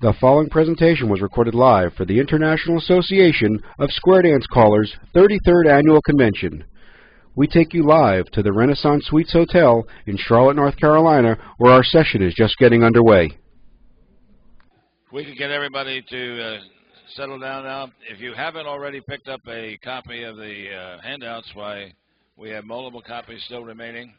The following presentation was recorded live for the International Association of Square Dance Callers' 33rd Annual Convention. We take you live to the Renaissance Suites Hotel in Charlotte, North Carolina, where our session is just getting underway. We can get everybody to settle down now. If you haven't already picked up a copy of the handouts, why we have multiple copies still remaining.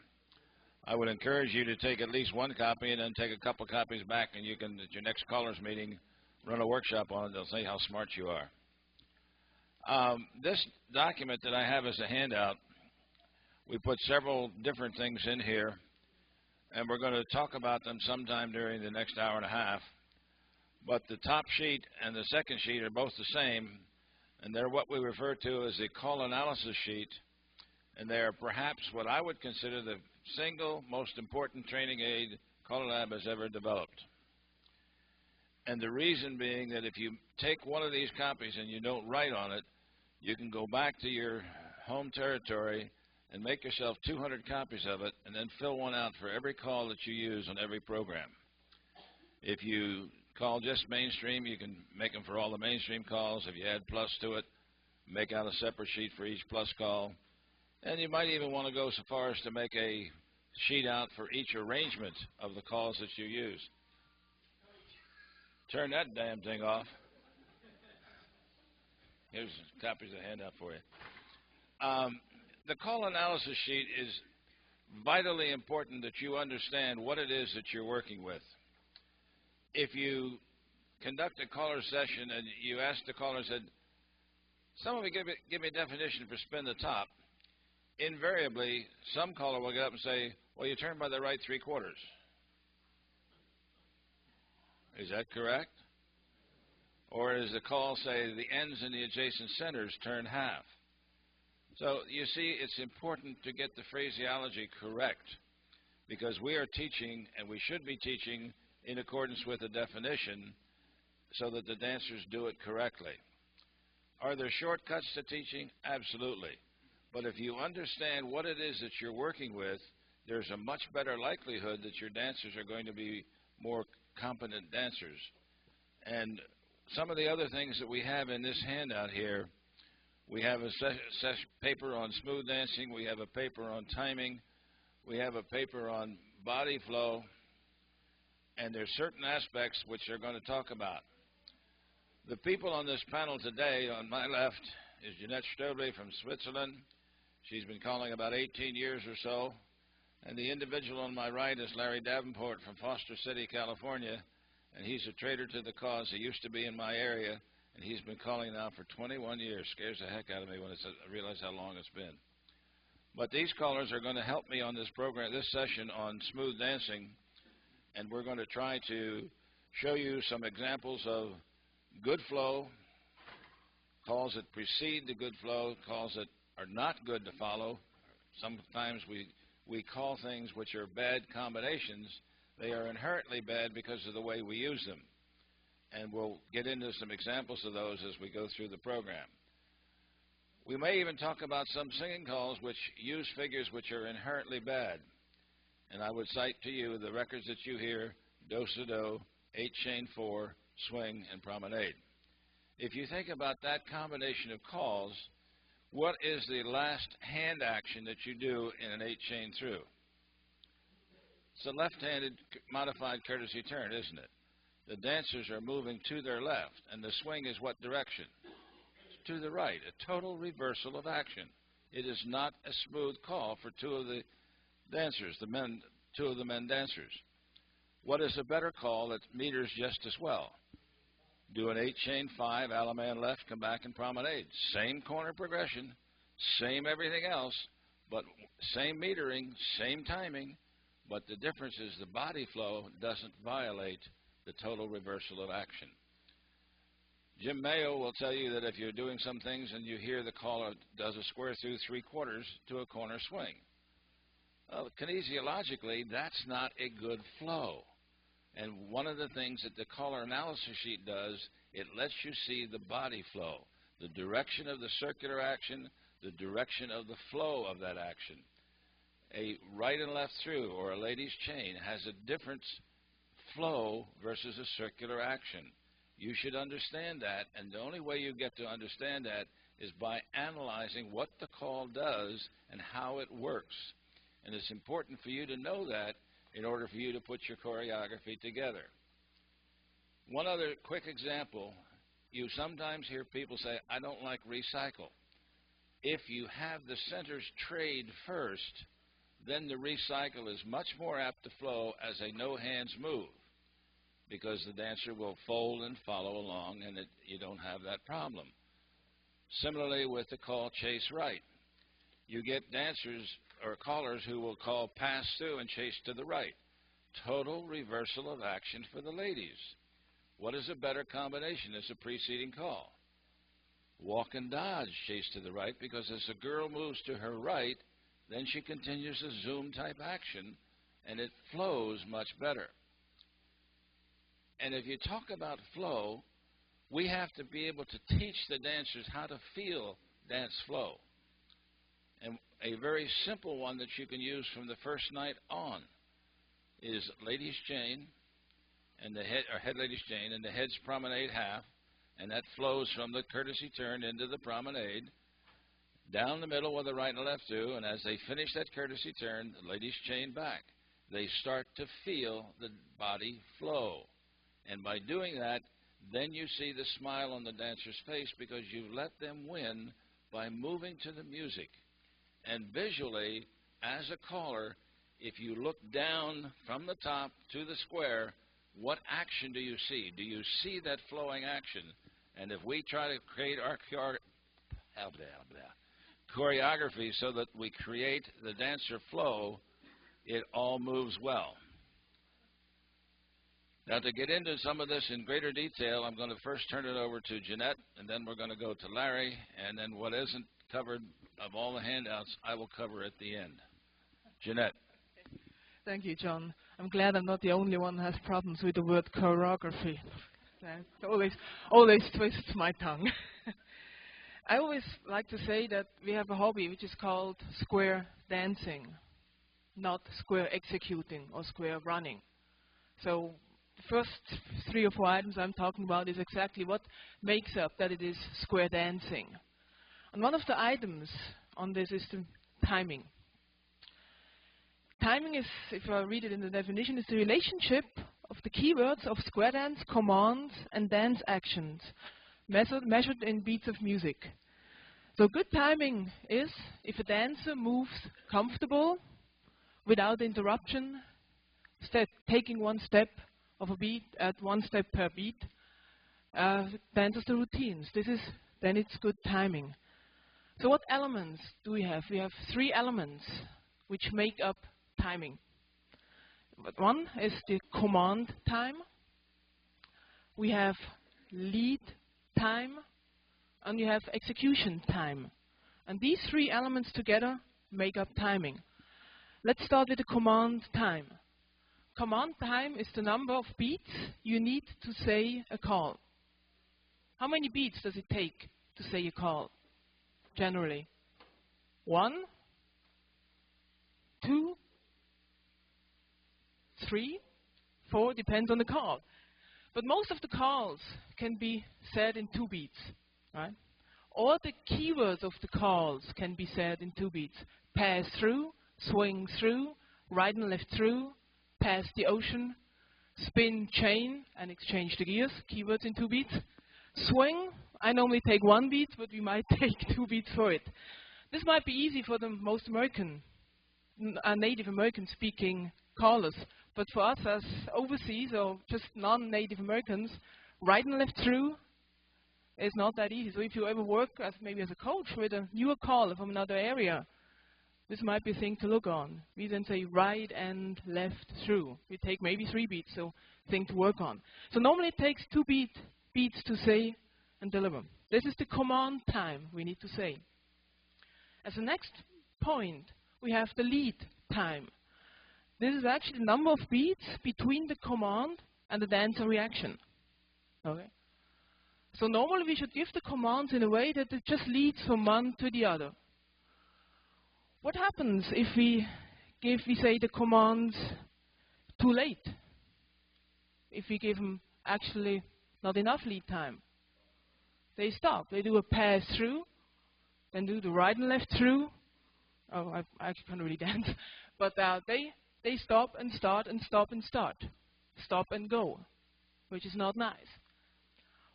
I would encourage you to take at least one copy and then take a couple copies back, and you can, at your next callers meeting, run a workshop on it. They'll say how smart you are. This document that I have as a handout, we put several different things in here, and we're going to talk about them sometime during the next hour and a half. But the top sheet and the second sheet are both the same, and they're what we refer to as the call analysis sheet, and they are perhaps what I would consider the single most important training aid CALLERLAB has ever developed. And the reason being that if you take one of these copies and you don't write on it, you can go back to your home territory and make yourself 200 copies of it and then fill one out for every call that you use on every program. If you call just mainstream, you can make them for all the mainstream calls. If you add plus to it, make out a separate sheet for each plus call. And you might even want to go so far as to make a sheet out for each arrangement of the calls that you use. Turn that damn thing off. Here's copies of the handout for you. The call analysis sheet is vitally important that you understand what it is that you're working with. If you conduct a caller session and you ask the caller, said, "Someone give me a definition for spin the top," invariably, some caller will get up and say, "Well, you turn by the right 3/4. Is that correct? Or does the call say the ends and the adjacent centers turn half? So you see, it's important to get the phraseology correct, because we are teaching, and we should be teaching in accordance with the definition so that the dancers do it correctly. Are there shortcuts to teaching? Absolutely. But if you understand what it is that you're working with, there's a much better likelihood that your dancers are going to be more competent dancers. And some of the other things that we have in this handout here, we have a paper on smooth dancing, we have a paper on timing, we have a paper on body flow, and there's certain aspects which they're going to talk about. The people on this panel today, on my left, is Jeanette Staeuble from Switzerland. She's been calling about 18 years or so. And the individual on my right is Larry Davenport from Foster City, California, and he's a traitor to the cause. He used to be in my area, and he's been calling now for 21 years. Scares the heck out of me when I realize how long it's been. But these callers are going to help me on this program, this session on smooth dancing, and we're going to try to show you some examples of good flow, calls that precede the good flow, calls that are not good to follow. Sometimes we call things which are bad combinations. They are inherently bad because of the way we use them. And we'll get into some examples of those as we go through the program. We may even talk about some singing calls which use figures which are inherently bad. And I would cite to you the records that you hear: do-si-do, 8-chain-4, swing, and promenade. If you think about that combination of calls, what is the last hand action that you do in an 8-chain through? It's a left-handed modified courtesy turn, isn't it? The dancers are moving to their left, and the swing is what direction? It's to the right, a total reversal of action. It is not a smooth call for two of the dancers, two of the men dancers. What is a better call that meters just as well? Do an 8-chain-5, Alaman left, come back and promenade. Same corner progression, same everything else, but same metering, same timing, but the difference is the body flow doesn't violate the total reversal of action. Jim Mayo will tell you that if you're doing some things and you hear the caller does a square through 3/4 to a corner swing, well, kinesiologically, that's not a good flow. And one of the things that the caller analysis sheet does, it lets you see the body flow, the direction of the circular action, the direction of the flow of that action. A right and left through or a lady's chain has a different flow versus a circular action. You should understand that, and the only way you get to understand that is by analyzing what the call does and how it works. And it's important for you to know that in order for you to put your choreography together. One other quick example, you sometimes hear people say, I don't like recycle. If you have the centers trade first, then the recycle is much more apt to flow as a no-hands move, because the dancer will fold and follow along, and you don't have that problem. Similarly with the call chase right. You get dancers or callers who will call pass through and chase to the right. Total reversal of action for the ladies. What is a better combination as a preceding call? Walk and dodge, chase to the right, because as the girl moves to her right, then she continues a zoom type action, and it flows much better. And if you talk about flow, we have to be able to teach the dancers how to feel dance flow. And a very simple one that you can use from the first night on is ladies chain, and the head, or head ladies chain, and the head's promenade half, and that flows from the courtesy turn into the promenade, down the middle where the right and left do, and as they finish that courtesy turn, the ladies chain back. They start to feel the body flow. And by doing that, then you see the smile on the dancer's face because you've let them win by moving to the music. And visually, as a caller, if you look down from the top to the square, what action do you see? Do you see that flowing action? And if we try to create our choreography so that we create the dancer flow, it all moves well. Now, to get into some of this in greater detail, I'm going to first turn it over to Jeanette, and then we're going to go to Larry, and then what isn't covered of all the handouts, I will cover at the end. Jeanette. Thank you, John. I'm glad I'm not the only one who has problems with the word choreography. It always twists my tongue. I always like to say that we have a hobby which is called square dancing, not square executing or square running. So the first 3 or 4 items I'm talking about is exactly what makes up that it is square dancing. And one of the items on this is the timing. Timing is, if I read it in the definition, is the relationship of the keywords of square dance, commands, and dance actions, measured in beats of music. So good timing is if a dancer moves comfortable, without interruption, taking one step of a beat at 1 step per beat, dances the routines. Then it's good timing. So what elements do we have? We have 3 elements which make up timing. But one is the command time. We have lead time, and you have execution time. And these 3 elements together make up timing. Let's start with the command time. Command time is the number of beats you need to say a call. How many beats does it take to say a call, generally? 1, 2, 3, 4, depends on the call. But most of the calls can be said in 2 beats, right? All the keywords of the calls can be said in 2 beats. Pass through, swing through, right and left through, pass the ocean, spin, chain, and exchange the gears, keywords in 2 beats. Swing, I normally take 1 beat, but we might take 2 beats for it. This might be easy for the most Native American speaking callers, but for us as overseas or just non-Native Americans, right and left through is not that easy. So if you ever work maybe as a coach with a newer caller from another area, this might be a thing to look on. We then say right and left through. We take maybe 3 beats, so thing to work on. So normally it takes 2 beats to say and deliver. This is the command time we need to say. As the next point, we have the lead time. This is actually the number of beats between the command and the dancer reaction. Okay? So normally we should give the commands in a way that it just leads from one to the other. What happens if we say the commands too late? if we give them actually not enough lead time. They stop. They do a pass through, then do the right and left through. Oh, I actually can't really dance. But they stop and start and stop and start. Stop and go, which is not nice.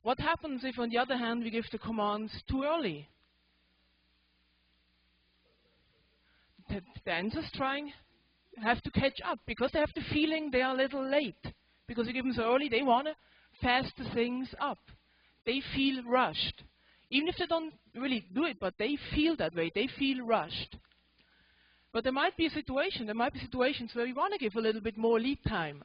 What happens if, on the other hand, we give the commands too early? The dancers have to catch up because they have the feeling they are a little late. Because you give them so early, they want to faster things up. They feel rushed. Even if they don't really do it, but they feel that way. They feel rushed. But there might be situations where we want to give a little bit more lead time.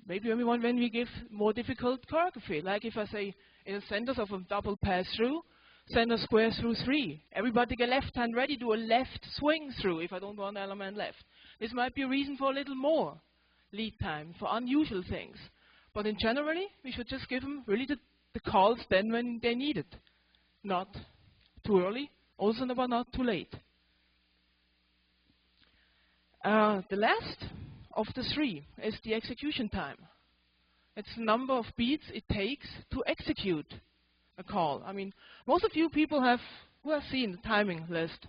Maybe when we give more difficult choreography, like if I say in the centers of a double pass through, center square through 3. Everybody get left hand ready, do a left swing through if I don't want element left. This might be a reason for a little more lead time, for unusual things. But in generally, we should just give them really the calls then when they need it. Not too early, also but not too late. The last of the 3 is the execution time. It's the number of beats it takes to execute a call. I mean, most of you people who have seen the timing list.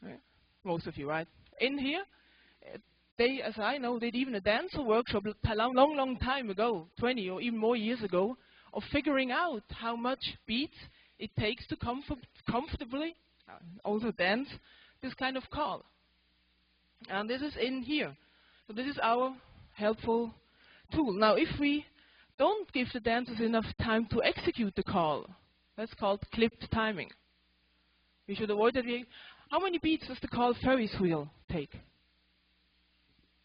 Right? Most of you, right? In here, they, as I know, did even a dancer workshop a long time ago, 20 or even more years ago, of figuring out how much beats it takes to comfortably also dance this kind of call. And this is in here. So this is our helpful tool. Now, if we don't give the dancers enough time to execute the call, that's called clipped timing. We should avoid that. How many beats does the call Ferris wheel take?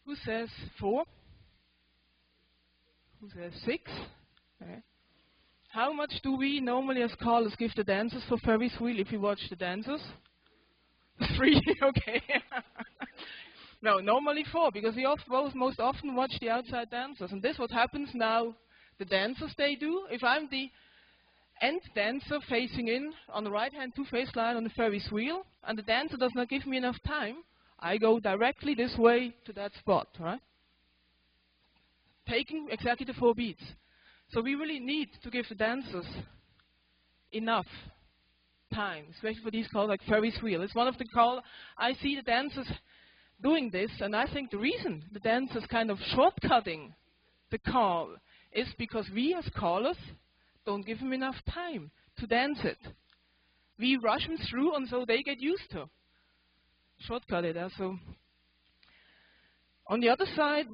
Who says 4? Who says 6? Okay. How much do we normally as callers give the dancers for Ferris wheel if we watch the dancers? 3, okay. No, normally 4, because we most often watch the outside dancers. And this is what happens now, the dancers they do. If I'm the end dancer facing in on the right-hand two-phase line on the Ferris wheel, and the dancer does not give me enough time, I go directly this way to that spot, right? Taking exactly the 4 beats. So we really need to give the dancers enough time, especially for these calls like Ferris wheel. It's one of the calls I see the dancers doing this, and I think the reason the dancers kind of shortcutting the call is because we as callers don't give them enough time to dance it. We rush them through, and so they get used to shortcut it. So on the other side,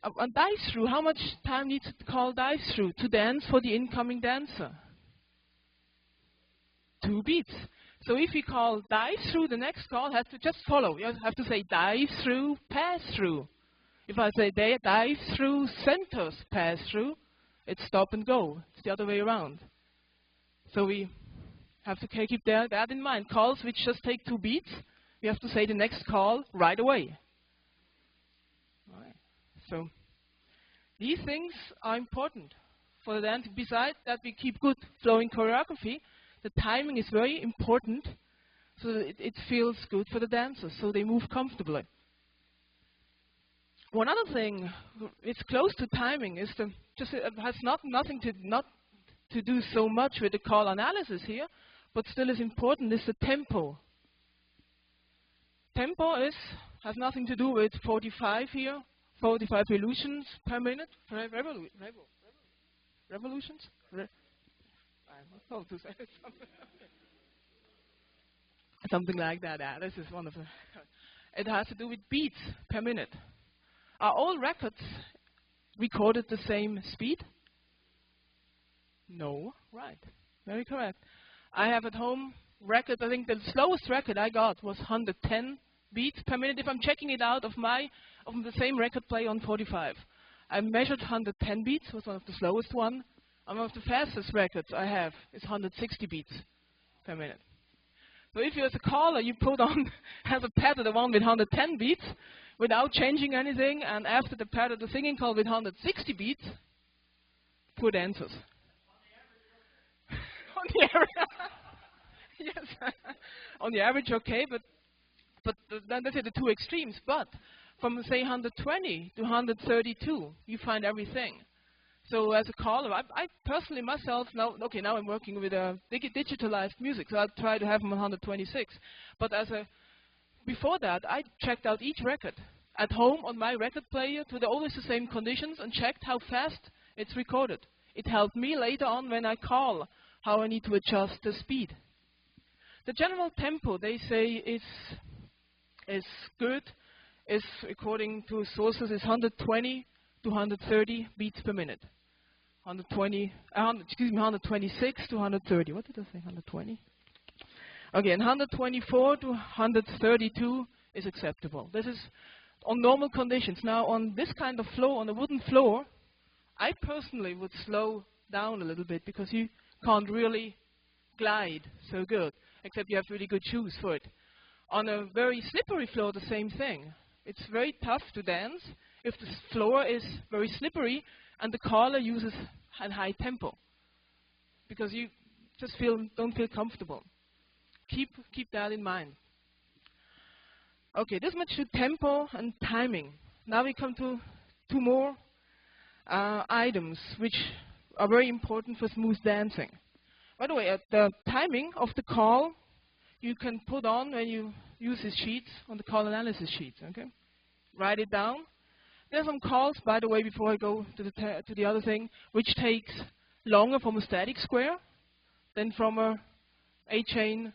on dive through, how much time needs to call dive through to dance for the incoming dancer? 2 beats. So if we call dive through, the next call has to just follow. You have to say dive through, pass through. If I say dive through, centers, pass through, it's stop and go. It's the other way around. So we have to keep that in mind. Calls which just take 2 beats, we have to say the next call right away. All right. So these things are important for the dance. Besides that, we keep good flowing choreography. The timing is very important, so that it feels good for the dancers, so they move comfortably. One other thing, it's close to timing, is it has nothing to do so much with the call analysis here, but still is important, is the tempo. Tempo has nothing to do with 45 here, 45 revolutions per minute. Revolutions? I'm not told to say something like that. This is one of the. It has to do with beats per minute. Are all records recorded the same speed? No. Right. Very correct. I have at home records. I think the slowest record I got was 110 beats per minute. If I'm checking it out of the same record play on 45, I measured 110 beats. Was one of the slowest one. And one of the fastest records I have is 160 beats per minute. So if you as a caller, you put on as a pattern the one with 110 beats without changing anything, and after the pattern the singing call with 160 beats, poor dancers. On the average, yes, on the average, okay, but then those are the 2 extremes. But from say 120 to 132, you find everything. So as a caller, I personally myself, now I'm working with digitalized music, so I'll try to have them on 126. But before that, I checked out each record at home on my record player to always the same conditions and checked how fast it's recorded. It helped me later on when I call how I need to adjust the speed. The general tempo, they say, is good, is according to sources, is 120 to 130 beats per minute. 126 to 130. What did I say? 120? Okay, and 124 to 132 is acceptable. This is on normal conditions. Now, on this kind of floor, on a wooden floor, I personally would slow down a little bit because you can't really glide so good, except you have really good shoes for it. On a very slippery floor, the same thing. It's very tough to dance if the floor is very slippery and the caller uses a high tempo, because you just don't feel comfortable. Keep that in mind. Okay, this much to tempo and timing. Now we come to two more items which are very important for smooth dancing. By the way, the timing of the call you can put on when you use these sheets on the call analysis sheets. Okay, write it down. There are some calls, by the way, before I go to the other thing, which takes longer from a static square than from a A-chain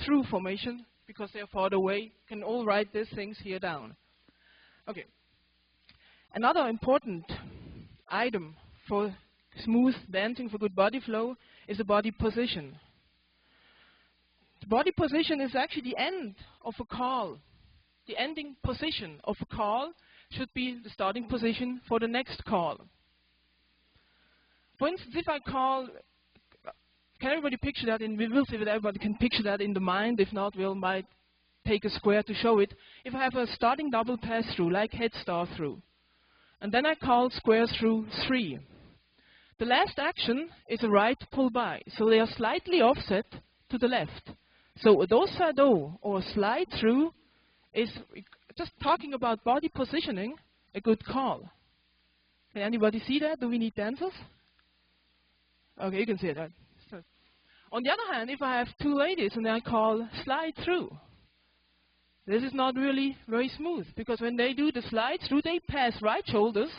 through formation, because they're farther away. You can all write these things here down. Okay. Another important item for smooth dancing, for good body flow, is the body position. The body position is actually the end of a call. The ending position of a call should be the starting position for the next call. For instance, if I call, can everybody picture that we will see that everybody can picture that in the mind. If not, we might take a square to show it. If I have a starting double pass through, like head star through, and then I call square through 3. The last action is a right pull by, so they are slightly offset to the left. So a do-sa-do or a slide through is, just talking about body positioning, a good call. Can anybody see that? Do we need dancers? Okay, you can see that. So, on the other hand, if I have two ladies and I call slide through, this is not really very smooth, because when they do the slide through, they pass right shoulders,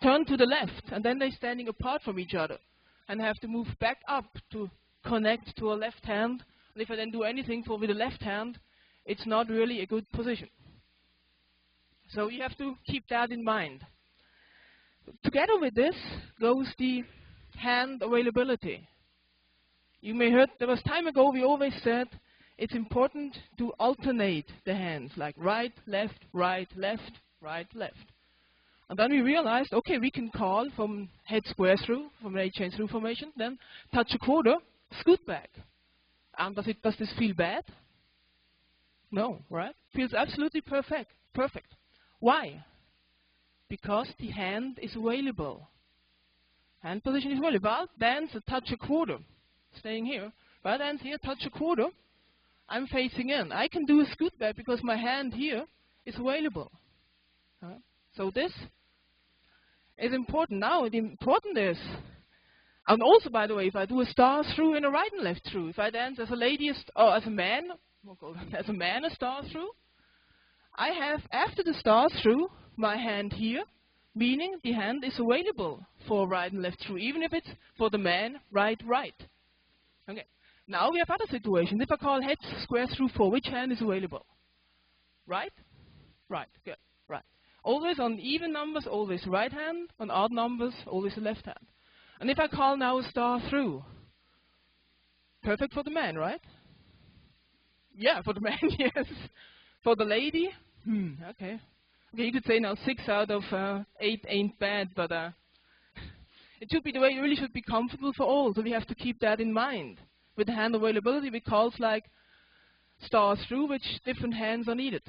turn to the left, and then they're standing apart from each other and have to move back up to connect to a left hand. And if I then do anything with the left hand, it's not really a good position. So you have to keep that in mind. Together with this goes the hand availability. You may heard, there was time ago we always said it's important to alternate the hands, like right, left, right, left, right, left. And then we realized, okay, we can call from head square through, from an A-chain through formation, then touch a quarter, scoot back. And does this feel bad? No, right? Feels absolutely perfect. Why? Because the hand is available. Hand position is available. If I dance a touch a quarter, staying here, if I dance here, touch a quarter, I'm facing in. I can do a scoot back because my hand here is available. So this is important. Now, the important is, and also, by the way, if I do a star through and a right and left through, if I dance as a lady, or as a man, as a man a star through, I have, after the star through, my hand here, meaning the hand is available for right and left through, even if it's for the man, right, right. Okay. Now we have other situations. If I call head square through 4, which hand is available? Right? Right. Good. Right. Always on even numbers, always right hand. On odd numbers, always the left hand. And if I call now a star through, perfect for the man, right? Yeah, for the man, yes. For the lady, okay. Okay, you could say now 6 out of 8 ain't bad, but it should be the way it really should be comfortable for all. So we have to keep that in mind. With the hand availability, we calls like star through, which different hands are needed.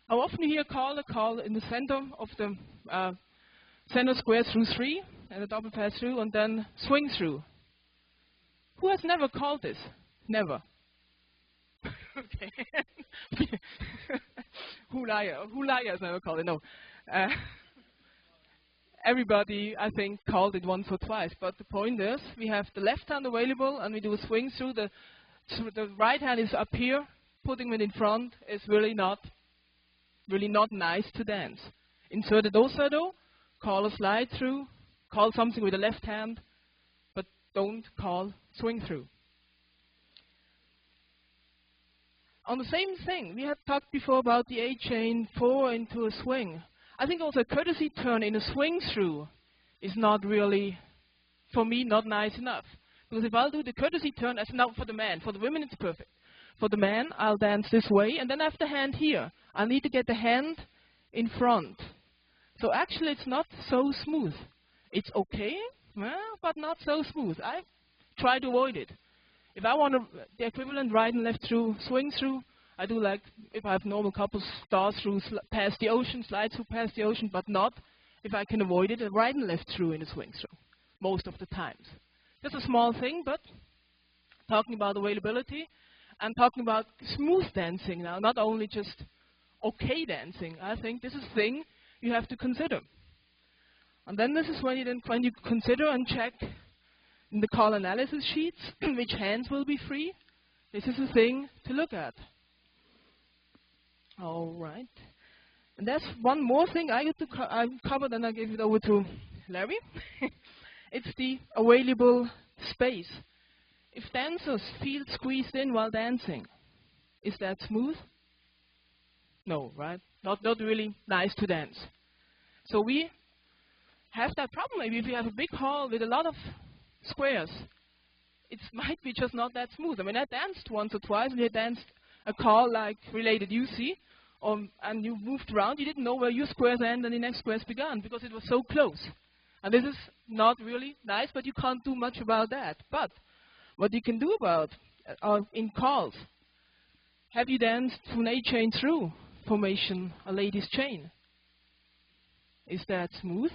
How often you hear a call in the center of the center square through 3, and a double pass through, and then swing through? Who has never called this? Never. Okay. Hulaya is never called it, no. Everybody, I think, called it once or twice, but the point is, we have the left hand available, and we do a swing through. The right hand is up here. Putting it in front is really not nice to dance. Insert a do-sa-do, call a slide through, call something with the left hand, but don't call swing through. On the same thing, we had talked before about the A chain 4 into a swing. I think also a courtesy turn in a swing through is not really, for me, not nice enough. Because if I'll do the courtesy turn, as now for the man, for the women it's perfect. For the man, I'll dance this way, and then I have the hand here. I need to get the hand in front. So actually, it's not so smooth. It's okay, but not so smooth. I try to avoid it. If I want the equivalent right and left through, swing through, I do like if I have normal couples, stars through, past the ocean, slide through past the ocean, but not if I can avoid it, a right and left through in a swing through, most of the times. Just a small thing, but talking about availability and talking about smooth dancing now, not only just okay dancing. I think this is a thing you have to consider. And then this is when you consider and check in the call analysis sheets which hands will be free. This is a thing to look at. All right. And there's one more thing I covered, and I give it over to Larry. It's the available space. If dancers feel squeezed in while dancing, is that smooth? No, right? Not really nice to dance. So we have that problem. Maybe if you have a big hall with a lot of squares, it might be just not that smooth. I mean, I danced once or twice, and I danced a call like related UC, and you moved around. You didn't know where your squares end and the next squares began because it was so close. And this is not really nice, but you can't do much about that. But what you can do about in calls, have you danced to an A chain through formation, a ladies chain? Is that smooth?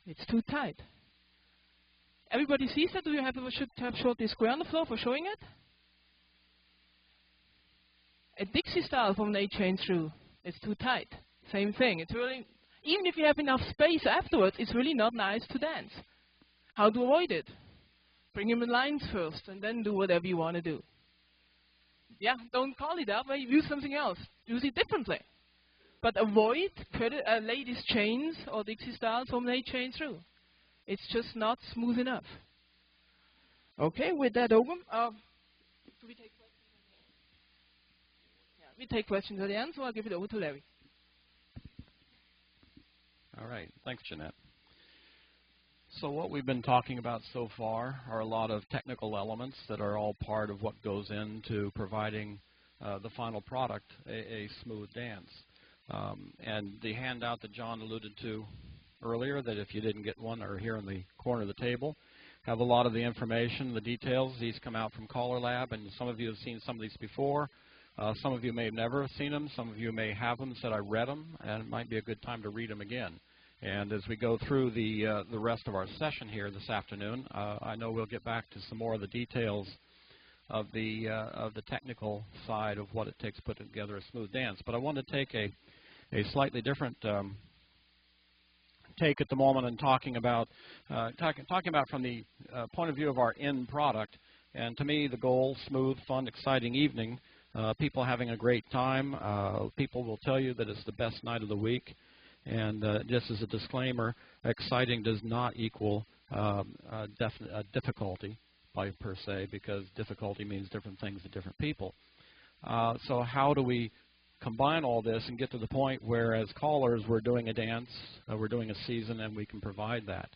It's too tight. Everybody sees that? Do you should have shortly square on the floor for showing it? A Dixie style from an A chain through, it's too tight. Same thing. It's really, even if you have enough space afterwards, it's really not nice to dance. How to avoid it? Bring in the lines first, and then do whatever you want to do. Yeah, don't call it that way. Use something else. Use it differently. But avoid ladies chains or Dixie styles from an A chain through. It's just not smooth enough. Okay, with that over, do we take questions? Yeah, we take questions at the end, so I'll give it over to Larry. All right, thanks, Jeanette. So what we've been talking about so far are a lot of technical elements that are all part of what goes into providing the final product, a smooth dance. And the handout that John alluded to earlier, that if you didn't get one, are here in the corner of the table, have a lot of the information, the details. These come out from CALLERLAB, and some of you have seen some of these before. Some of you may have never seen them. Some of you may have them, said I read them, and it might be a good time to read them again. And as we go through the rest of our session here this afternoon, I know we'll get back to some more of the details of the technical side of what it takes to put together a smooth dance. But I want to take a slightly different take at the moment and talking about from the point of view of our end product. And to me, the goal: smooth, fun, exciting evening. People having a great time. People will tell you that it's the best night of the week. And just as a disclaimer, exciting does not equal difficulty per se, because difficulty means different things to different people. So how do we combine all this and get to the point where, as callers, we're doing a dance, we're doing a season, and we can provide that?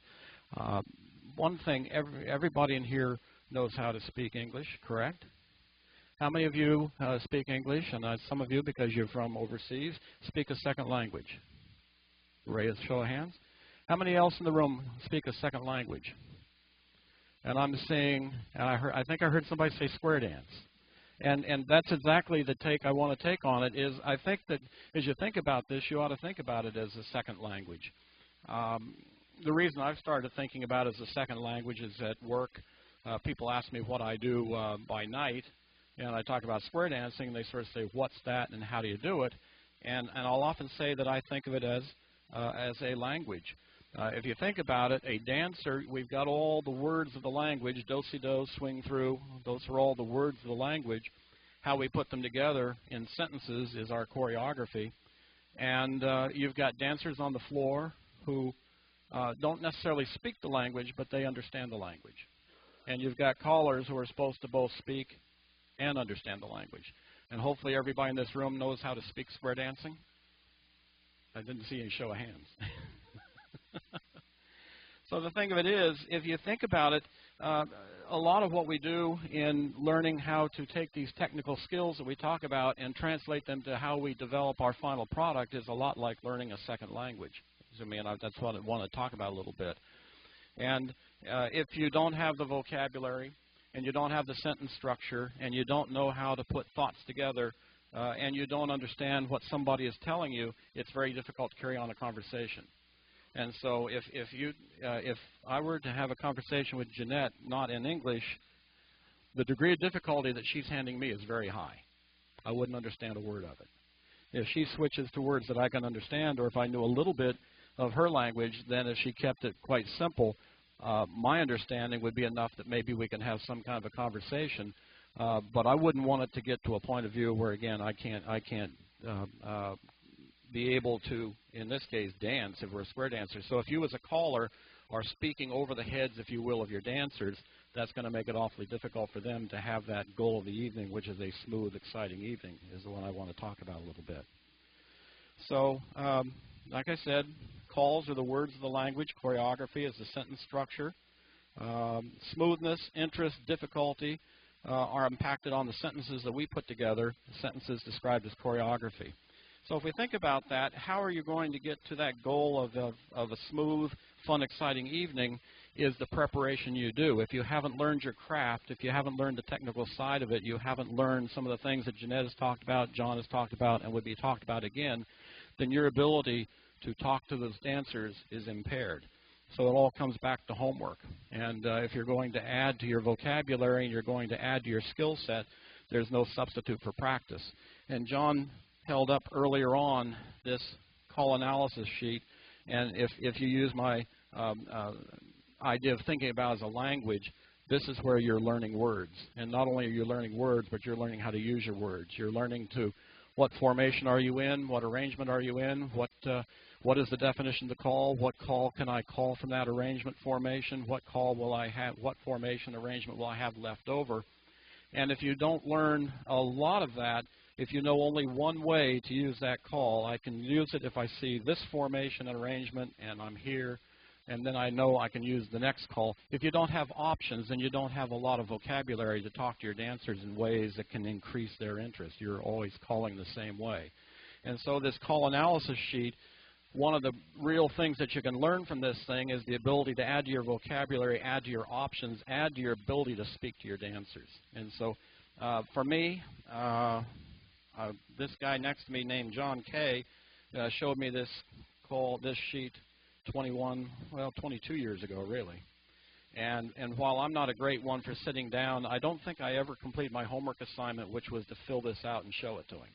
One thing, everybody in here knows how to speak English, correct? How many of you speak English? And some of you, because you're from overseas, speak a second language. Raise a show of hands. How many else in the room speak a second language? And I'm seeing, and I think I heard somebody say square dance. And that's exactly the take I want to take on it. Is I think that as you think about this, you ought to think about it as a second language. The reason I've started thinking about it as a second language is at work. People ask me what I do by night, and I talk about square dancing, they sort of say, what's that and how do you do it? And I'll often say that I think of it as a language. If you think about it, a dancer, we've got all the words of the language, do-si-do, swing through, those are all the words of the language. How we put them together in sentences is our choreography. And you've got dancers on the floor who don't necessarily speak the language, but they understand the language. And you've got callers who are supposed to both speak and understand the language. And hopefully everybody in this room knows how to speak square dancing. I didn't see any show of hands. So the thing of it is, if you think about it, a lot of what we do in learning how to take these technical skills that we talk about and translate them to how we develop our final product is a lot like learning a second language. I mean, that's what I want to talk about a little bit. And if you don't have the vocabulary and you don't have the sentence structure and you don't know how to put thoughts together and you don't understand what somebody is telling you, it's very difficult to carry on a conversation. And so if I were to have a conversation with Jeanette, not in English, the degree of difficulty that she's handing me is very high. I wouldn't understand a word of it. If she switches to words that I can understand, or if I knew a little bit of her language, then if she kept it quite simple, my understanding would be enough that maybe we can have some kind of a conversation. But I wouldn't want it to get to a point of view where, again, I can't be able to, in this case, dance if we're a square dancer. So if you as a caller are speaking over the heads, if you will, of your dancers, that's going to make it awfully difficult for them to have that goal of the evening, which is a smooth, exciting evening, is the one I want to talk about a little bit. So, like I said, calls are the words of the language. Choreography is the sentence structure. Smoothness, interest, difficulty are impacted on the sentences that we put together, sentences described as choreography. So if we think about that, how are you going to get to that goal of a smooth, fun, exciting evening is the preparation you do. If you haven't learned your craft, if you haven't learned the technical side of it, you haven't learned some of the things that Jeanette has talked about, John has talked about, and would be talked about again, then your ability to talk to those dancers is impaired. So it all comes back to homework. And if you're going to add to your vocabulary and you're going to add to your skill set, there's no substitute for practice. And John held up earlier on this call analysis sheet, and if you use my idea of thinking about it as a language, this is where you're learning words. And not only are you learning words, but you're learning how to use your words. You're learning to what formation are you in, what arrangement are you in, what is the definition of the call, what call can I call from that arrangement formation, what call will I have, what formation arrangement will I have left over. And if you don't learn a lot of that, if you know only one way to use that call, I can use it if I see this formation and arrangement and I'm here, and then I know I can use the next call. If you don't have options, then you don't have a lot of vocabulary to talk to your dancers in ways that can increase their interest. You're always calling the same way. And so this call analysis sheet, one of the real things that you can learn from this thing is the ability to add to your vocabulary, add to your options, add to your ability to speak to your dancers. And so for me, this guy next to me named John Kay showed me this sheet 22 years ago, really. And while I'm not a great one for sitting down, I don't think I ever completed my homework assignment, which was to fill this out and show it to him.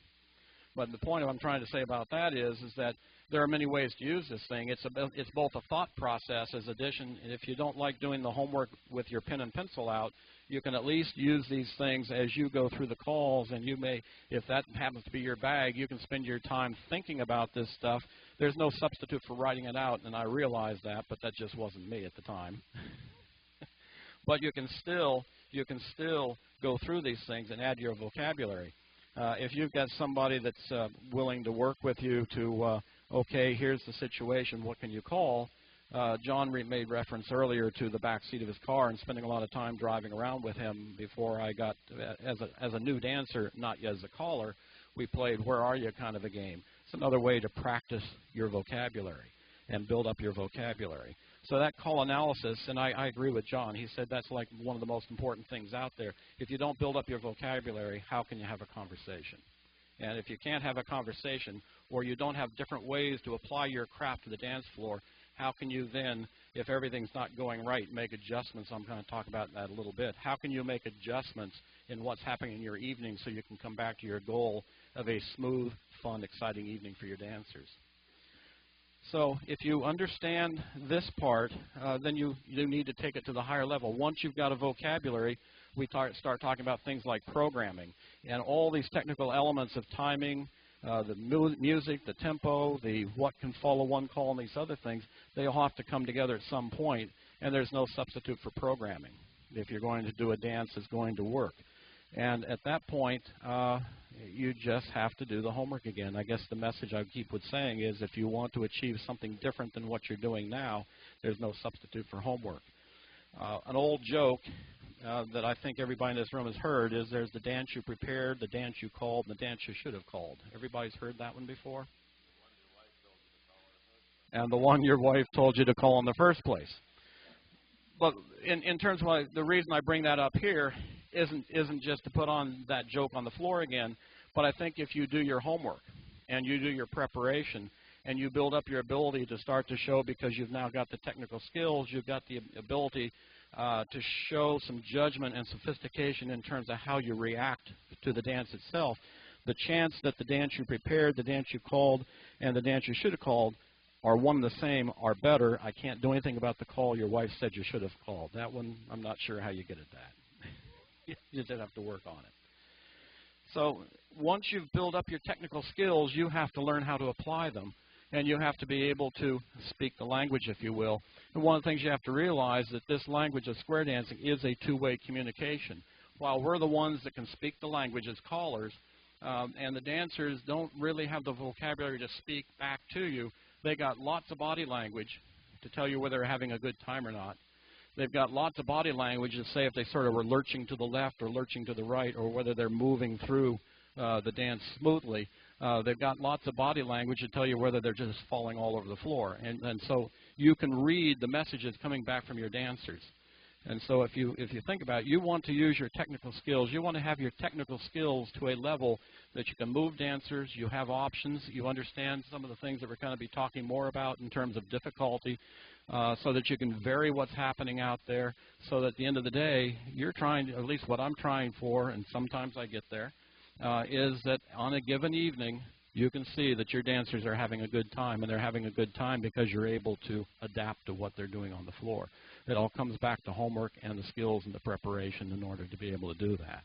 But the point I'm trying to say about that is that there are many ways to use this thing. It's both a thought process as addition, and if you don't like doing the homework with your pen and pencil out, you can at least use these things as you go through the calls, and you may, if that happens to be your bag, you can spend your time thinking about this stuff. There's no substitute for writing it out, and I realize that, but that just wasn't me at the time. But you can still go through these things and add your vocabulary. If you've got somebody that's willing to work with you to, okay, here's the situation, what can you call? John made reference earlier to the back seat of his car and spending a lot of time driving around with him before I got, as a new dancer, not yet as a caller, we played Where Are You kind of a game. It's another way to practice your vocabulary and build up your vocabulary. So that call analysis, and I agree with John, he said that's like one of the most important things out there. If you don't build up your vocabulary, how can you have a conversation? And if you can't have a conversation, or you don't have different ways to apply your craft to the dance floor, how can you then, if everything's not going right, make adjustments? I'm going to talk about that a little bit. How can you make adjustments in what's happening in your evening so you can come back to your goal of a smooth, fun, exciting evening for your dancers? So if you understand this part, then you need to take it to the higher level. Once you've got a vocabulary, we start talking about things like programming and all these technical elements of timing, the music, the tempo, the what can follow one call, and these other things. They all have to come together at some point, and there's no substitute for programming if you're going to do a dance that's going to work. And at that point, you just have to do the homework again. I guess the message I keep saying is if you want to achieve something different than what you're doing now, there's no substitute for homework. An old joke that I think everybody in this room has heard is there's the dance you prepared, the dance you called, and the dance you should have called. Everybody's heard that one before? And the one your wife told you to call in the first place. But in terms of the reason I bring that up here isn't just to put on that joke on the floor again, but I think if you do your homework and you do your preparation and you build up your ability to start to show, because you've now got the technical skills, you've got the ability to show some judgment and sophistication in terms of how you react to the dance itself, the chance that the dance you prepared, the dance you called, and the dance you should have called are one and the same, are better. I can't do anything about the call your wife said you should have called. That one, I'm not sure how you get at that. You just have to work on it. So once you've built up your technical skills, you have to learn how to apply them, and you have to be able to speak the language, if you will. And one of the things you have to realize that this language of square dancing is a two-way communication. While we're the ones that can speak the language as callers, and the dancers don't really have the vocabulary to speak back to you, they got lots of body language to tell you whether they're having a good time or not. They've got lots of body language to say if they sort of are lurching to the left or lurching to the right, or whether they're moving through the dance smoothly. They've got lots of body language to tell you whether they're just falling all over the floor. And so you can read the messages coming back from your dancers. And so if you think about it, you want to use your technical skills. You want to have your technical skills to a level that you can move dancers, you have options, you understand some of the things that we're going to be talking more about in terms of difficulty, so that you can vary what's happening out there, so that at the end of the day, you're trying, at least what I'm trying for, and sometimes I get there, is that on a given evening, you can see that your dancers are having a good time, and they're having a good time because you're able to adapt to what they're doing on the floor. It all comes back to homework and the skills and the preparation in order to be able to do that.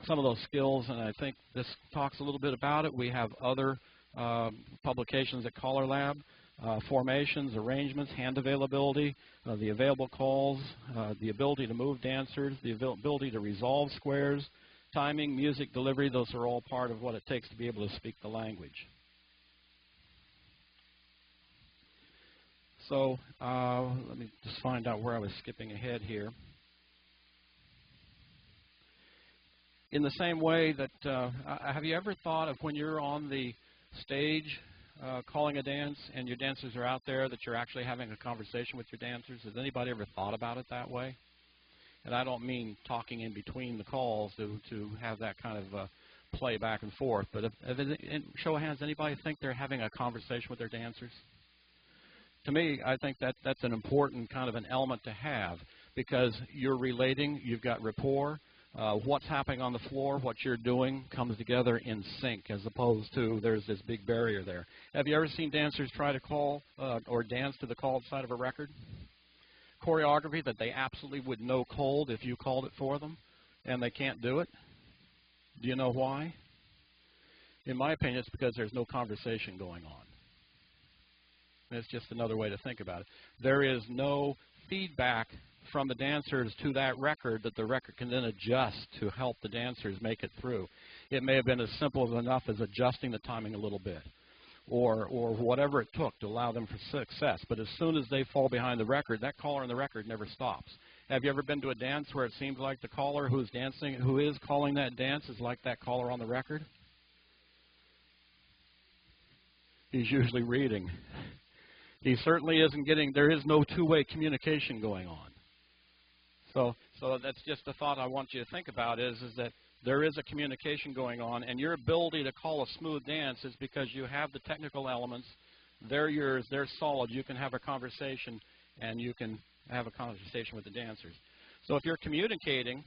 Some of those skills, and I think this talks a little bit about it. We have other publications at CALLERLAB, formations, arrangements, hand availability, the available calls, the ability to move dancers, the ability to resolve squares, timing, music, delivery. Those are all part of what it takes to be able to speak the language. So let me just find out where I was skipping ahead here. In the same way that, have you ever thought of when you're on the stage calling a dance and your dancers are out there that you're actually having a conversation with your dancers? Has anybody ever thought about it that way? And I don't mean talking in between the calls to have that kind of play back and forth, but show of hands, anybody think they're having a conversation with their dancers? To me, I think that's an important kind of an element to have, because you're relating, you've got rapport. What's happening on the floor, what you're doing, comes together in sync, as opposed to there's this big barrier there. Have you ever seen dancers try to call or dance to the called side of a record? Choreography that they absolutely would know cold if you called it for them, and they can't do it? Do you know why? In my opinion, it's because there's no conversation going on. And it's just another way to think about it. There is no feedback from the dancers to that record that the record can then adjust to help the dancers make it through. It may have been as simple enough as adjusting the timing a little bit, or whatever it took to allow them for success. But as soon as they fall behind the record, that caller on the record never stops. Have you ever been to a dance where it seems like the caller who's dancing, who is calling that dance, is like that caller on the record? He's usually reading. He certainly isn't getting, there is no two-way communication going on. So that's just a thought I want you to think about is that There is a communication going on, and your ability to call a smooth dance is because you have the technical elements. They're yours. They're solid. You can have a conversation, and you can have a conversation with the dancers. So if you're communicating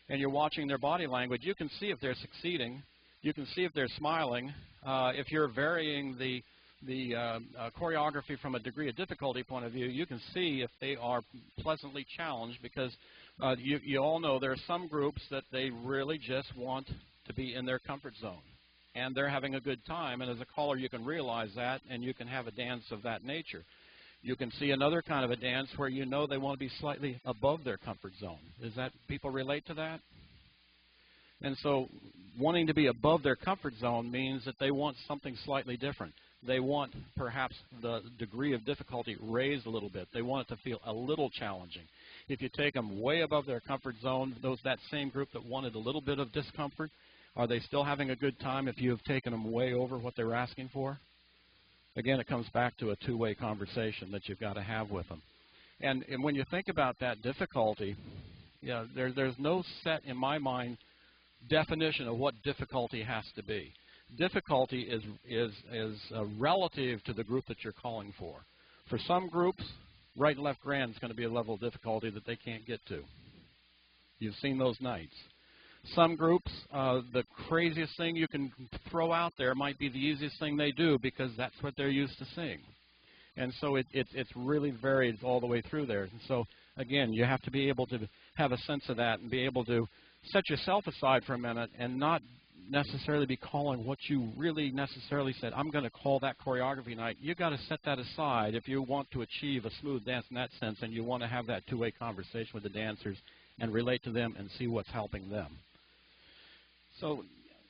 and you're watching their body language, you can see if they're succeeding. You can see if they're smiling. If you're varying the choreography from a degree of difficulty point of view, you can see if they are pleasantly challenged, because you all know there are some groups that they really just want to be in their comfort zone, and they're having a good time, and as a caller you can realize that, and you can have a dance of that nature. You can see another kind of a dance where you know they want to be slightly above their comfort zone. Is that, people relate to that? And so wanting to be above their comfort zone means that they want something slightly different. They want perhaps the degree of difficulty raised a little bit. They want it to feel a little challenging. If you take them way above their comfort zone, that same group that wanted a little bit of discomfort, are they still having a good time if you have taken them way over what they're asking for? Again, it comes back to a two-way conversation that you've got to have with them. And when you think about that difficulty, there's no set, in my mind, definition of what difficulty has to be. Difficulty is relative to the group that you're calling for. For some groups, right and left grand is going to be a level of difficulty that they can't get to. You've seen those nights. Some groups, the craziest thing you can throw out there might be the easiest thing they do, because that's what they're used to seeing. And so it's really varied all the way through there. And so, again, you have to be able to have a sense of that and be able to set yourself aside for a minute and not necessarily be calling what you really necessarily said, I'm going to call that choreography night. You've got to set that aside if you want to achieve a smooth dance in that sense, and you want to have that two-way conversation with the dancers and relate to them and see what's helping them. So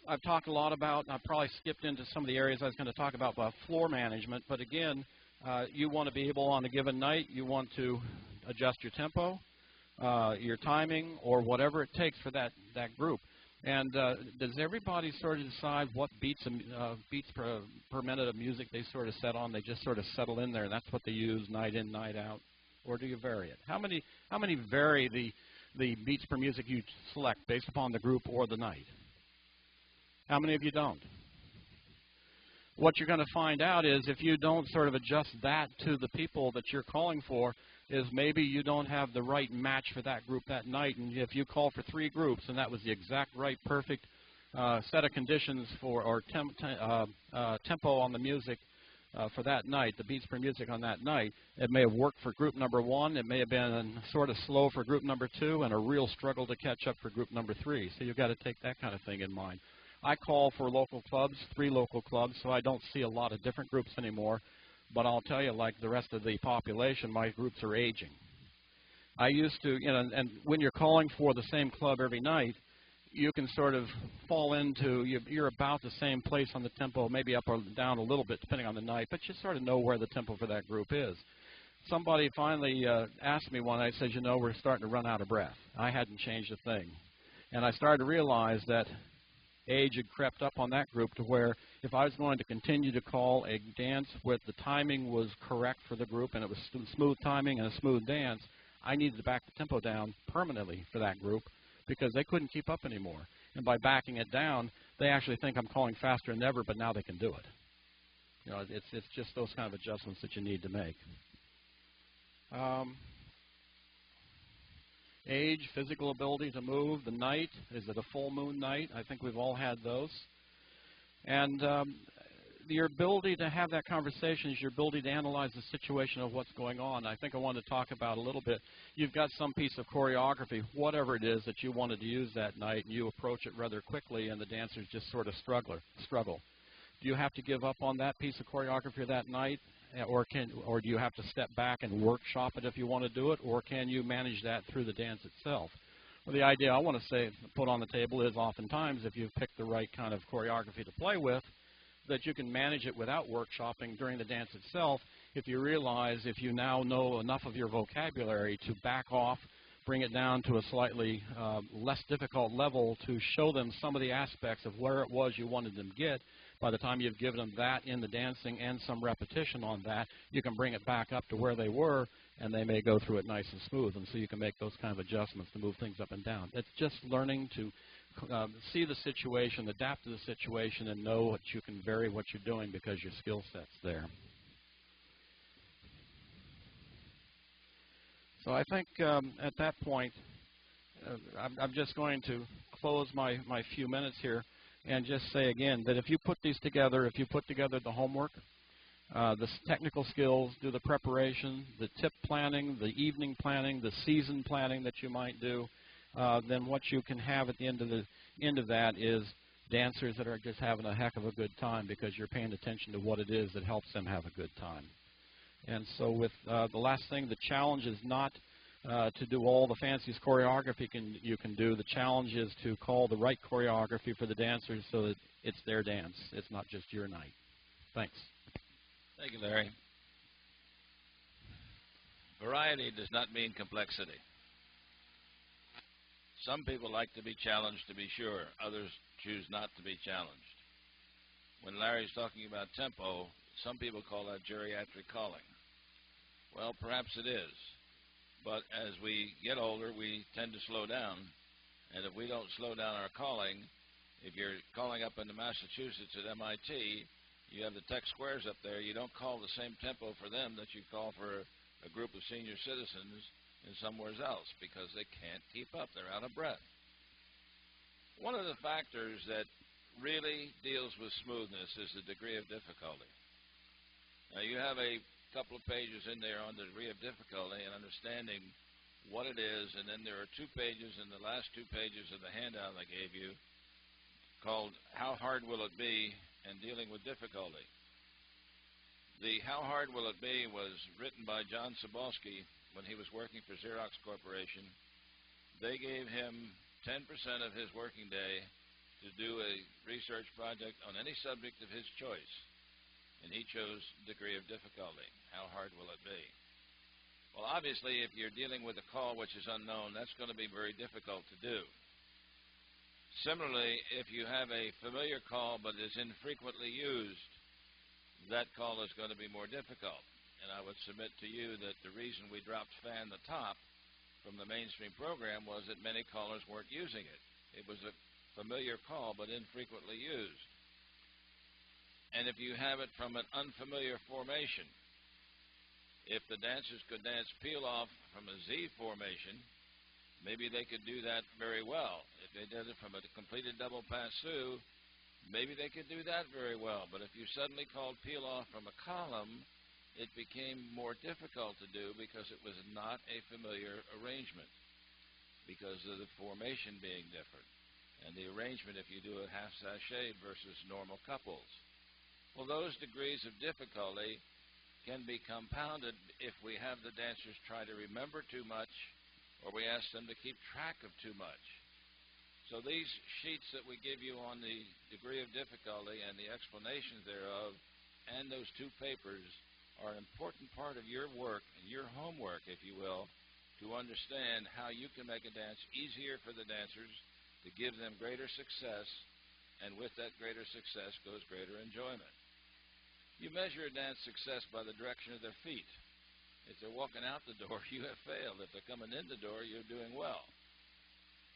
I've talked a lot about, and I probably skipped into some of the areas I was going to talk about floor management, but again, you want to be able on a given night, you want to adjust your tempo, your timing, or whatever it takes for that group. And does everybody sort of decide what beats per minute of music they sort of set on? They just sort of settle in there, and that's what they use night in, night out? Or do you vary it? How many vary the beats per music you select based upon the group or the night? How many of you don't? What you're going to find out is if you don't sort of adjust that to the people that you're calling for, is maybe you don't have the right match for that group that night. And if you call for 3 groups and that was the exact right, perfect set of conditions for, or tempo on the music for that night, the beats per music on that night, it may have worked for group number 1. It may have been sort of slow for group number 2 and a real struggle to catch up for group number 3. So you've got to take that kind of thing in mind. I call for local clubs, 3 local clubs, so I don't see a lot of different groups anymore. But I'll tell you, like the rest of the population, my groups are aging. I used to, and when you're calling for the same club every night, you can sort of fall into, you're about the same place on the tempo, maybe up or down a little bit depending on the night, but you sort of know where the tempo for that group is. Somebody finally asked me one night, says, we're starting to run out of breath. I hadn't changed a thing. And I started to realize that age had crept up on that group to where if I was going to continue to call a dance where the timing was correct for the group and it was smooth timing and a smooth dance, I needed to back the tempo down permanently for that group because they couldn't keep up anymore. And by backing it down, they actually think I'm calling faster than ever, but now they can do it. It's just those kind of adjustments that you need to make. Age, physical ability to move, the night, is it a full moon night? I think we've all had those. And your ability to have that conversation is your ability to analyze the situation of what's going on. I think I want to talk about a little bit. You've got some piece of choreography, whatever it is that you wanted to use that night, and you approach it rather quickly, and the dancers just sort of struggle. Do you have to give up on that piece of choreography that night? Or do you have to step back and workshop it if you want to do it, or can you manage that through the dance itself? Well, the idea I want to put on the table is oftentimes if you've picked the right kind of choreography to play with, that you can manage it without workshopping during the dance itself if you realize if you now know enough of your vocabulary to back off, bring it down to a slightly less difficult level to show them some of the aspects of where it was you wanted them to get. By the time you've given them that in the dancing and some repetition on that, you can bring it back up to where they were, and they may go through it nice and smooth. And so you can make those kind of adjustments to move things up and down. It's just learning to see the situation, adapt to the situation, and know what you can vary what you're doing because your skill set's there. So I think at that point, I'm just going to close my few minutes here and just say again that if you put these together, if you put together the homework, the technical skills, do the preparation, the tip planning, the evening planning, the season planning that you might do, then what you can have at the end of that is dancers that are just having a heck of a good time because you're paying attention to what it is that helps them have a good time. And so with the last thing, the challenge is not to do all the fanciest choreography you can do. The challenge is to call the right choreography for the dancers so that it's their dance. It's not just your night. Thanks. Thank you, Larry. Variety does not mean complexity. Some people like to be challenged, to be sure. Others choose not to be challenged. When Larry's talking about tempo, some people call that geriatric calling. Well, perhaps it is. But as we get older, we tend to slow down. And if we don't slow down our calling, if you're calling up into Massachusetts at MIT, you have the Tech Squares up there, you don't call the same tempo for them that you call for a group of senior citizens in somewhere else because they can't keep up. They're out of breath. One of the factors that really deals with smoothness is the degree of difficulty. Now, you have a couple of pages in there on the degree of difficulty and understanding what it is, and then there are 2 pages in the last 2 pages of the handout I gave you called How Hard Will It Be and Dealing with Difficulty. The How Hard Will It Be was written by John Sobolski when he was working for Xerox Corporation. They gave him 10% of his working day to do a research project on any subject of his choice, and he chose degree of difficulty. How hard will it be? Well, obviously, if you're dealing with a call which is unknown, that's going to be very difficult to do. Similarly, if you have a familiar call but is infrequently used, that call is going to be more difficult. And I would submit to you that the reason we dropped Fan the Top from the mainstream program was that many callers weren't using it. It was a familiar call but infrequently used. And if you have it from an unfamiliar formation, if the dancers could dance peel off from a Z formation, maybe they could do that very well. If they did it from a completed double pass-through, maybe they could do that very well. But if you suddenly called peel off from a column, it became more difficult to do because it was not a familiar arrangement because of the formation being different. And the arrangement, if you do a half sachet versus normal couples. Well, those degrees of difficulty can be compounded if we have the dancers try to remember too much or we ask them to keep track of too much. So these sheets that we give you on the degree of difficulty and the explanations thereof and those 2 papers are an important part of your work, your homework, if you will, to understand how you can make a dance easier for the dancers to give them greater success, and with that greater success goes greater enjoyment. You measure a dance success by the direction of their feet. If they're walking out the door, you have failed. If they're coming in the door, you're doing well.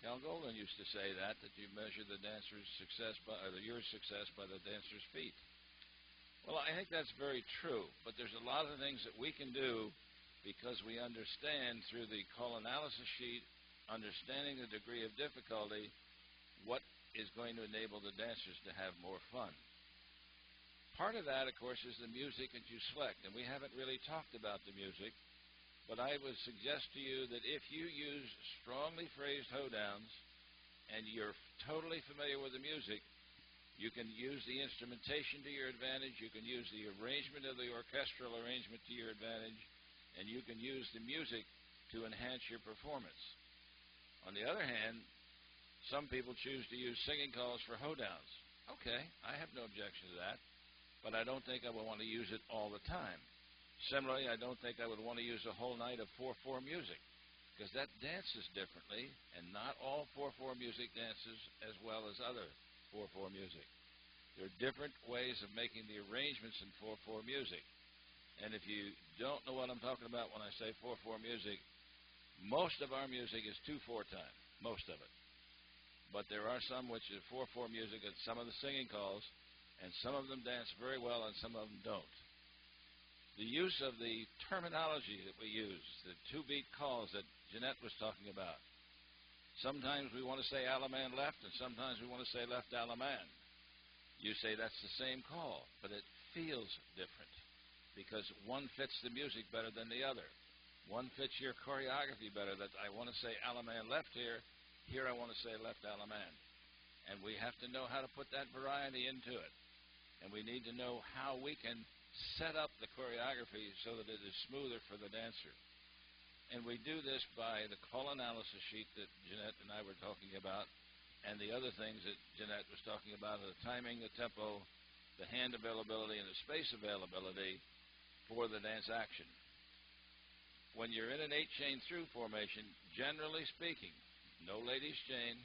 Cal Golden used to say that you measure the dancer's success by, or your success by the dancer's feet. Well, I think that's very true, but there's a lot of things that we can do because we understand through the call analysis sheet, understanding the degree of difficulty, what is going to enable the dancers to have more fun. Part of that, of course, is the music that you select, and we haven't really talked about the music, but I would suggest to you that if you use strongly phrased hoedowns and you're totally familiar with the music, you can use the instrumentation to your advantage, you can use the arrangement of the orchestral arrangement to your advantage, and you can use the music to enhance your performance. On the other hand, some people choose to use singing calls for hoedowns. Okay, I have no objection to that, but I don't think I would want to use it all the time. Similarly, I don't think I would want to use a whole night of 4/4 music, because that dances differently, and not all 4/4 music dances as well as other 4/4 music. There are different ways of making the arrangements in 4/4 music. And if you don't know what I'm talking about when I say 4/4 music, most of our music is 2/4 time, most of it. But there are some which are 4/4 music and some of the singing calls, and some of them dance very well and some of them don't. The use of the terminology that we use, the 2-beat calls that Jeanette was talking about. Sometimes we want to say Alaman left, and sometimes we want to say left Alaman. You say that's the same call, but it feels different because one fits the music better than the other. One fits your choreography better. That I want to say Alaman left here. Here I want to say left Alaman. And we have to know how to put that variety into it. And we need to know how we can set up the choreography so that it is smoother for the dancer. And we do this by the call analysis sheet that Jeanette and I were talking about, and the other things that Jeanette was talking about, the timing, the tempo, the hand availability, and the space availability for the dance action. When you're in an 8-chain through formation, generally speaking, no ladies chain,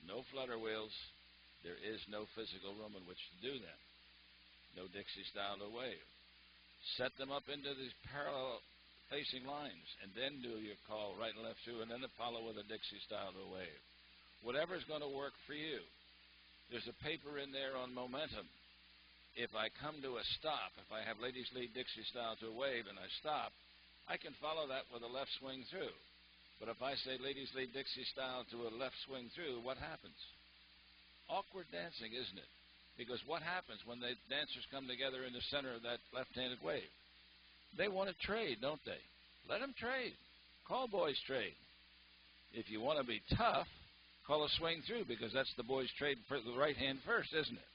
no flutter wheels, there is no physical room in which to do that. No Dixie style to wave. Set them up into these parallel facing lines, and then do your call right and left through, and then follow with a Dixie style to wave. Whatever's going to work for you. There's a paper in there on momentum. If I come to a stop, if I have ladies lead Dixie style to a wave and I stop, I can follow that with a left swing through. But if I say ladies lead Dixie style to a left swing through, what happens? Awkward dancing, isn't it? Because what happens when the dancers come together in the center of that left-handed wave? They want to trade, don't they? Let them trade. Call boys trade. If you want to be tough, call a swing through, because that's the boys trade for the right hand first, isn't it?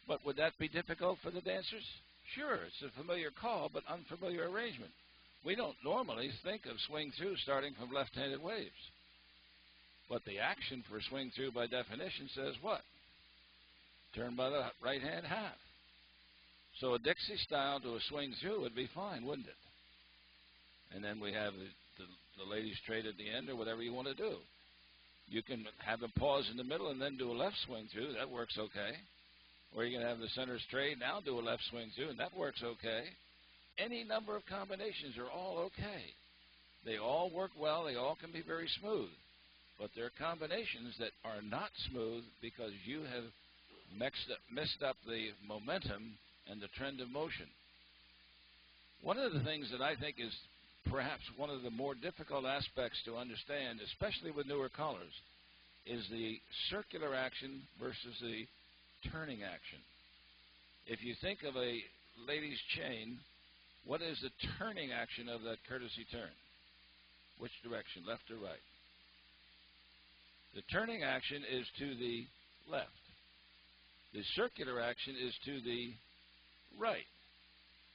But would that be difficult for the dancers? Sure, it's a familiar call, but unfamiliar arrangement. We don't normally think of swing through starting from left-handed waves. But the action for swing through by definition says what? Turn by the right hand half. So a Dixie style to a swing through would be fine, wouldn't it? And then we have the ladies trade at the end, or whatever you want to do. You can have them pause in the middle and then do a left swing through. That works okay. Or you can have the centers trade, now do a left swing through, and that works okay. Any number of combinations are all okay. They all work well. They all can be very smooth. But there are combinations that are not smooth because you have messed up the momentum and the trend of motion. One of the things that I think is perhaps one of the more difficult aspects to understand, especially with newer callers, is the circular action versus the turning action. If you think of a lady's chain, what is the turning action of that courtesy turn? Which direction, left or right? The turning action is to the left. The circular action is to the right.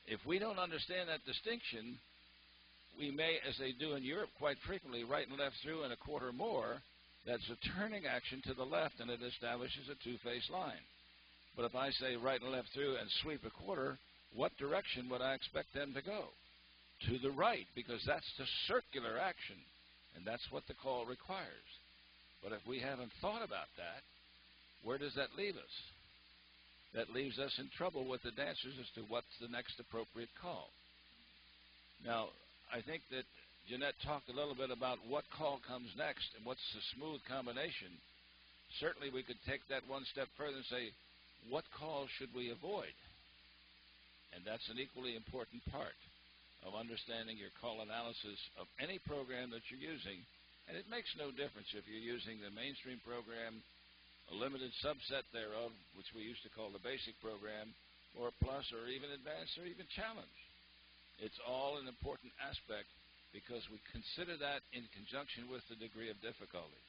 If we don't understand that distinction, we may, as they do in Europe quite frequently, right and left through and a quarter more, that's a turning action to the left, and it establishes a two-face line. But if I say right and left through and sweep a quarter, what direction would I expect them to go? To the right, because that's the circular action, and that's what the call requires. But if we haven't thought about that, where does that leave us? That leaves us in trouble with the dancers as to what's the next appropriate call. Now, I think that Jeanette talked a little bit about what call comes next and what's the smooth combination. Certainly we could take that one step further and say, what calls should we avoid? And that's an equally important part of understanding your call analysis of any program that you're using. And it makes no difference if you're using the mainstream program, a limited subset thereof, which we used to call the basic program, or plus, or even advanced, or even challenge. It's all an important aspect because we consider that in conjunction with the degree of difficulty.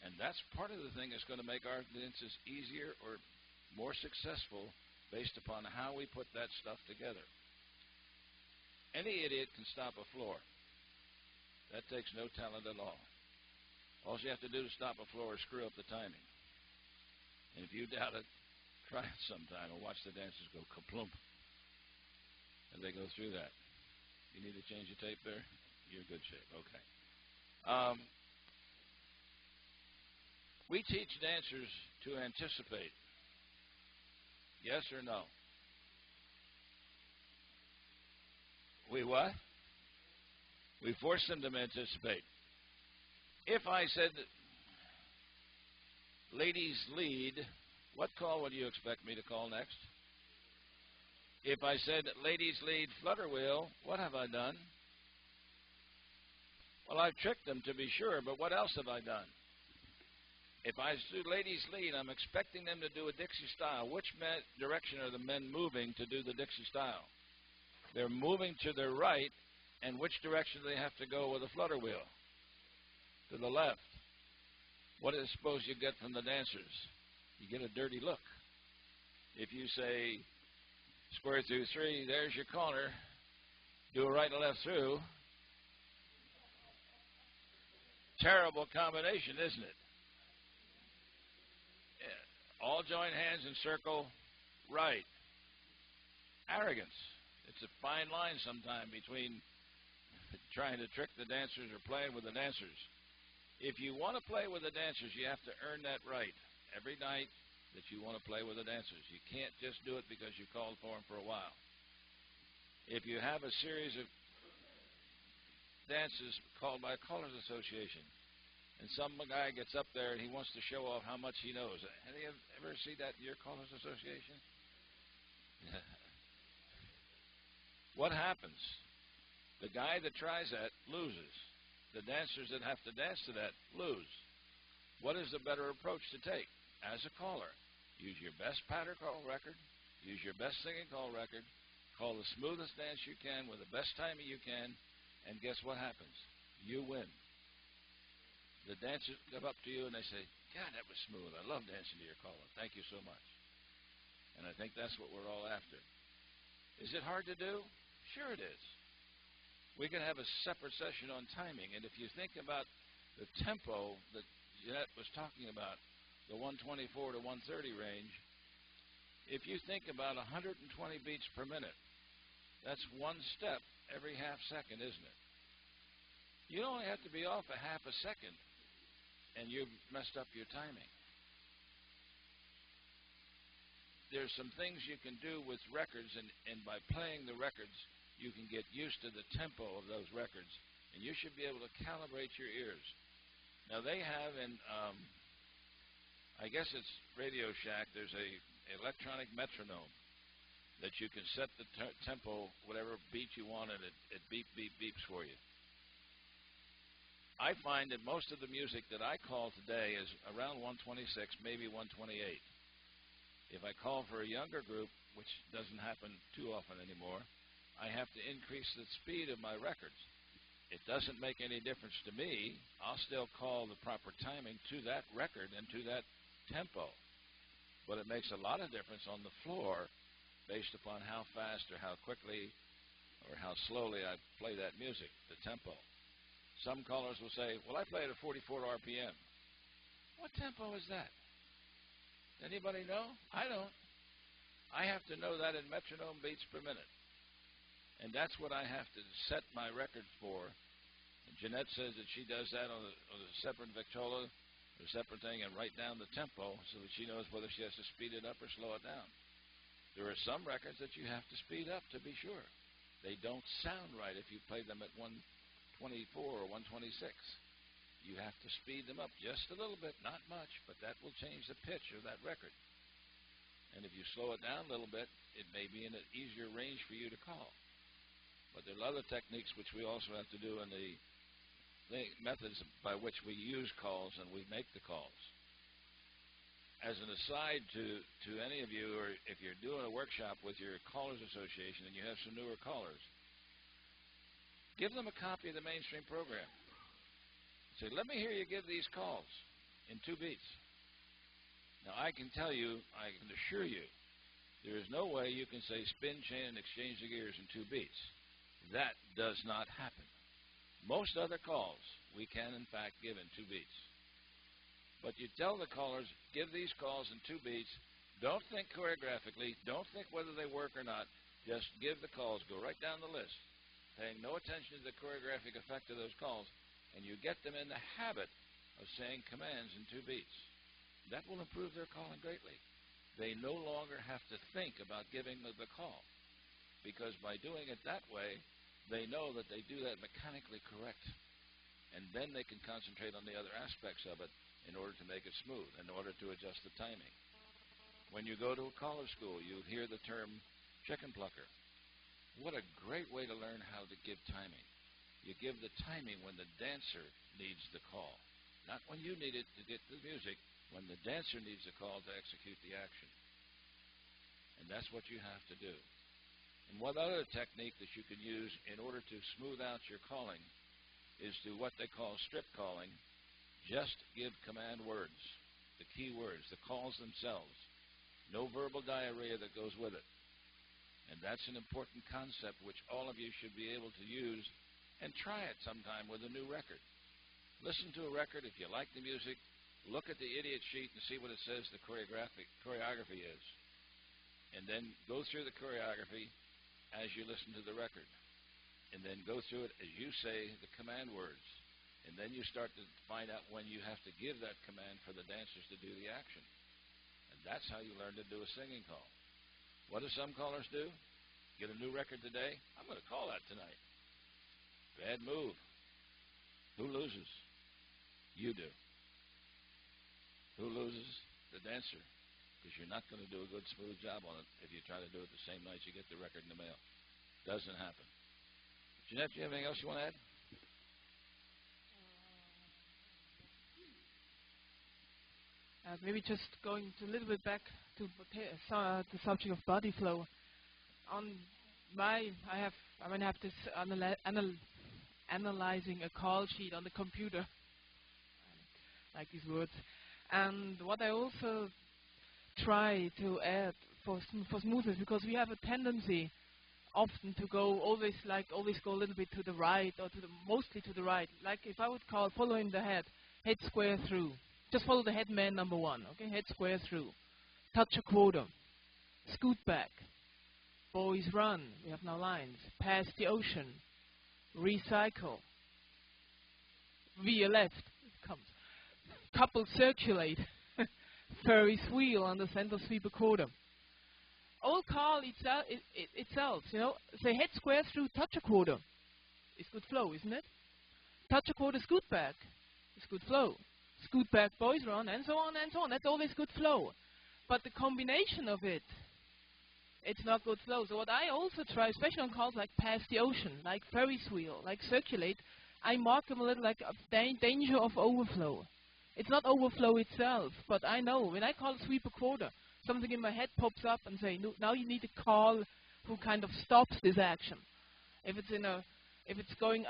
And that's part of the thing that's going to make our dances easier or more successful based upon how we put that stuff together. Any idiot can stop a floor. That takes no talent at all. All you have to do to stop a floor is screw up the timing. And if you doubt it, try it sometime and watch the dancers go kaplump as they go through that. You need to change your tape there? You're in good shape. Okay. We teach dancers to anticipate. Yes or no? We what? We force them to anticipate. If I said, ladies lead, what call would you expect me to call next? If I said ladies lead flutter wheel, what have I done? Well, I've tricked them to be sure, but what else have I done? If I do ladies lead, I'm expecting them to do a Dixie style. Which direction are the men moving to do the Dixie style? They're moving to their right, and which direction do they have to go with a flutter wheel? To the left. What do you suppose you get from the dancers? You get a dirty look. If you say square through 3, there's your corner, do a right and left through. Terrible combination, isn't it? Yeah. All join hands and circle right. Arrogance. It's a fine line sometime between trying to trick the dancers or playing with the dancers. If you want to play with the dancers, you have to earn that right every night that you want to play with the dancers. You can't just do it because you called for them for a while. If you have a series of dances called by a Callers Association, and some guy gets up there and he wants to show off how much he knows. Have you ever seen that in your Callers Association? What happens? The guy that tries that loses. The dancers that have to dance to that lose. What is the better approach to take? As a caller, use your best patter call record, use your best singing call record, call the smoothest dance you can with the best timing you can, and guess what happens? You win. The dancers come up to you and they say, God, that was smooth. I love dancing to your caller. Thank you so much. And I think that's what we're all after. Is it hard to do? Sure it is. We can have a separate session on timing, and if you think about the tempo that Jeanette was talking about, the 124 to 130 range, if you think about 120 beats per minute, that's one step every half second, isn't it? You only have to be off a half a second, and you've messed up your timing. There's some things you can do with records, and by playing the records, you can get used to the tempo of those records, and you should be able to calibrate your ears. Now, they have in, I guess it's Radio Shack, there's a electronic metronome that you can set the tempo, whatever beat you want, and it beep, beep, beeps for you. I find that most of the music that I call today is around 126, maybe 128. If I call for a younger group, which doesn't happen too often anymore, I have to increase the speed of my records. It doesn't make any difference to me. I'll still call the proper timing to that record and to that tempo. But it makes a lot of difference on the floor based upon how fast or how quickly or how slowly I play that music, the tempo. Some callers will say, well, I play it at 44 RPM. What tempo is that? Anybody know? I don't. I have to know that in metronome beats per minute. And that's what I have to set my record for. And Jeanette says that she does that on a separate Victrola, a separate thing, and write down the tempo so that she knows whether she has to speed it up or slow it down. There are some records that you have to speed up to be sure. They don't sound right if you play them at 124 or 126. You have to speed them up just a little bit, not much, but that will change the pitch of that record. And if you slow it down a little bit, it may be in an easier range for you to call. But there are other techniques which we also have to do in the methods by which we use calls and we make the calls. As an aside to any of you, or if you're doing a workshop with your Callers Association and you have some newer callers, give them a copy of the mainstream program. Say, let me hear you give these calls in 2 beats. Now, I can tell you, I can assure you, there is no way you can say spin, chain, and exchange the gears in 2 beats. That does not happen. Most other calls we can, in fact, give in 2 beats. But you tell the callers, give these calls in 2 beats. Don't think choreographically. Don't think whether they work or not. Just give the calls. Go right down the list, paying no attention to the choreographic effect of those calls, and you get them in the habit of saying commands in 2 beats. That will improve their calling greatly. They no longer have to think about giving the call, because by doing it that way, they know that they do that mechanically correct. And then they can concentrate on the other aspects of it in order to make it smooth, in order to adjust the timing. When you go to a caller school, you hear the term chicken plucker. What a great way to learn how to give timing. You give the timing when the dancer needs the call, not when you need it to get the music, when the dancer needs the call to execute the action. And that's what you have to do. And one other technique that you can use in order to smooth out your calling is to what they call strip calling. Just give command words, the key words, the calls themselves. No verbal diarrhea that goes with it. And that's an important concept which all of you should be able to use, and try it sometime with a new record. Listen to a record. If you like the music, look at the idiot sheet and see what it says the choreography is. And then go through the choreography as you listen to the record. And then go through it as you say the command words. And then you start to find out when you have to give that command for the dancers to do the action. And that's how you learn to do a singing call. What do some callers do? Get a new record today? I'm going to call that tonight. Bad move. Who loses? You do. Who loses? The dancer. Because you're not going to do a good, smooth job on it if you try to do it the same night you get the record in the mail. Doesn't happen. Jeanette, do you have anything else you want to add? Maybe just going a little bit back to the subject of body flow. I have this analyzing a call sheet on the computer. I like these words. And what I also try to add for smoothness, because we have a tendency often to go always go a little bit to the right, or mostly to the right. Like if I would call following the head square through. Just follow the head man number one, okay? Head square through. Touch a quarter. Scoot back. Boys run. We have now lines. Past the ocean. Recycle. Via left. It comes. Couple circulate. Ferris wheel on the center sweep a quarter. All call itself, you know. Say head square through, touch a quarter. It's good flow, isn't it? Touch a quarter, scoot back. It's good flow. Scoot back, boys run, and so on and so on. That's always good flow. But the combination of it, it's not good flow. So what I also try, especially on calls like past the ocean, like Ferris wheel, like circulate, I mark them a little like danger of overflow. It's not overflow itself, but I know when I call sweep a quarter, something in my head pops up and say, no, now you need a call who kind of stops this action. If it's going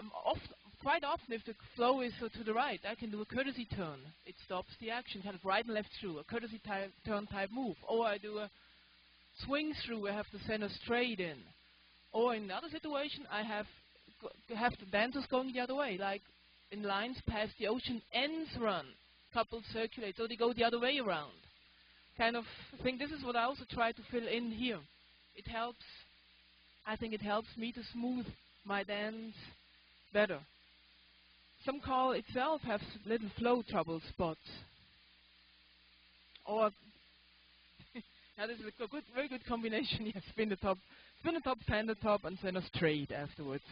quite often, if the flow is to the right, I can do a courtesy turn. It stops the action, kind of right and left through, a courtesy turn type move. Or I do a swing through, I have the center straight in. Or in another situation, I have the dancers going the other way, like in lines past the ocean, ends run, couples circulate, so they go the other way around. Kind of thing. This is what I also try to fill in here. It helps, I think it helps me to smooth my dance better. Some call itself has little flow trouble spots. Or now this is a very good combination. Yes, spin the top, stand the top, and center straight afterwards.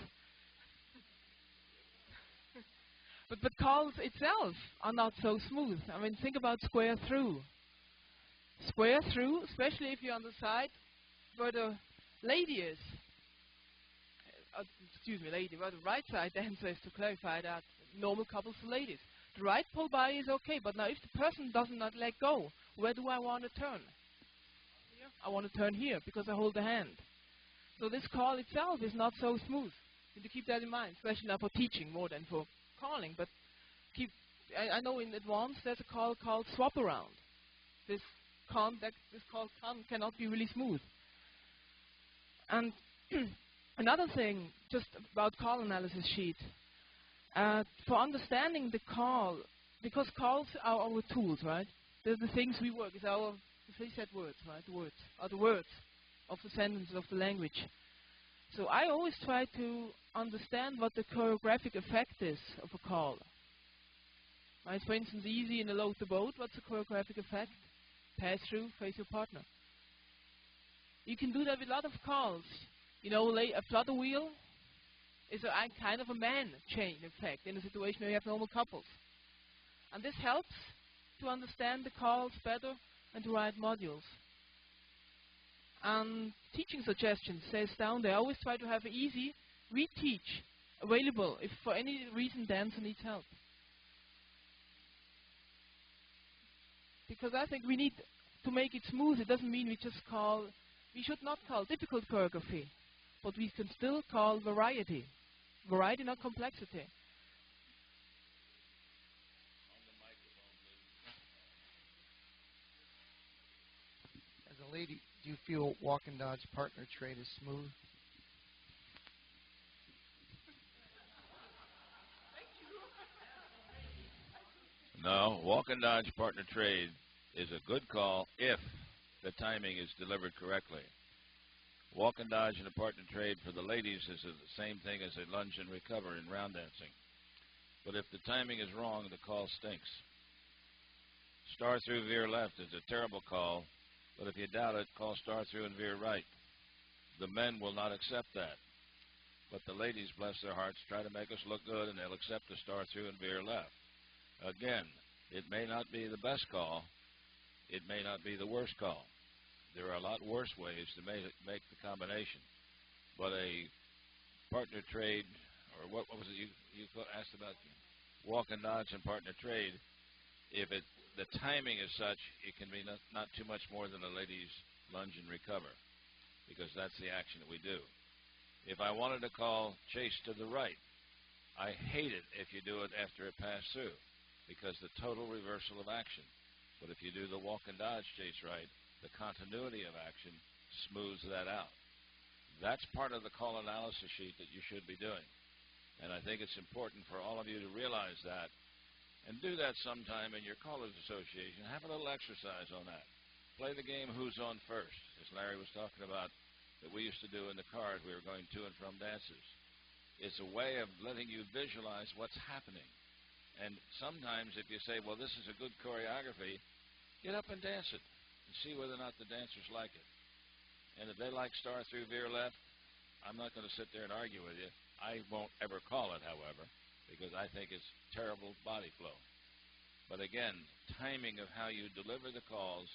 but calls itself are not so smooth. I mean, think about square through. Square through, especially if you're on the side where the lady is. Lady, where the right side dancer is, to clarify that. Normal couples for ladies. The right pull by is okay, but now if the person does not let go, where do I want to turn? Here. I want to turn here because I hold the hand. So this call itself is not so smooth. You need to keep that in mind, especially now for teaching more than for calling. But I know in advance there's a call called swap around. This call cannot be really smooth. And another thing, just about call analysis sheet. For understanding the call, because calls are our tools, right? They're the things we work. It's our said words, right? The words are the words of the sentences of the language. So I always try to understand what the choreographic effect is of a call. Right? For instance, easy in a load the boat. What's the choreographic effect? Pass through, face your partner. You can do that with a lot of calls. You know, a flutter wheel is a kind of a man chain effect in a situation where you have normal couples. And this helps to understand the calls better and to write modules. And teaching suggestions says down there, I always try to have easy reteach available if for any reason dancer needs help. Because I think we need to make it smooth. It doesn't mean we should not call difficult choreography, but we can still call variety. Variety, not complexity. As a lady, do you feel walk and dodge partner trade is smooth? No, walk and dodge partner trade is a good call if the timing is delivered correctly. Walk and dodge and a partner trade for the ladies is the same thing as a lunge and recover in round dancing. But if the timing is wrong, the call stinks. Star through, veer left is a terrible call, but if you doubt it, call star through and veer right. The men will not accept that. But the ladies, bless their hearts, try to make us look good, and they'll accept the star through and veer left. Again, it may not be the best call. It may not be the worst call. There are a lot worse ways to make the combination. But a partner trade, or what was it you asked about? Walk and dodge and partner trade. If the timing is such, it can be not too much more than a lady's lunge and recover, because that's the action that we do. If I wanted to call chase to the right, I hate it if you do it after a pass through, because the total reversal of action. But if you do the walk and dodge chase right, the continuity of action smooths that out. That's part of the call analysis sheet that you should be doing. And I think it's important for all of you to realize that and do that sometime in your callers association. Have a little exercise on that. Play the game who's on first, as Larry was talking about, that we used to do in the car as we were going to and from dances. It's a way of letting you visualize what's happening. And sometimes if you say, well, this is a good choreography, get up and dance it and see whether or not the dancers like it. And if they like star through, veer left, I'm not going to sit there and argue with you. I won't ever call it, however, because I think it's terrible body flow. But again, timing of how you deliver the calls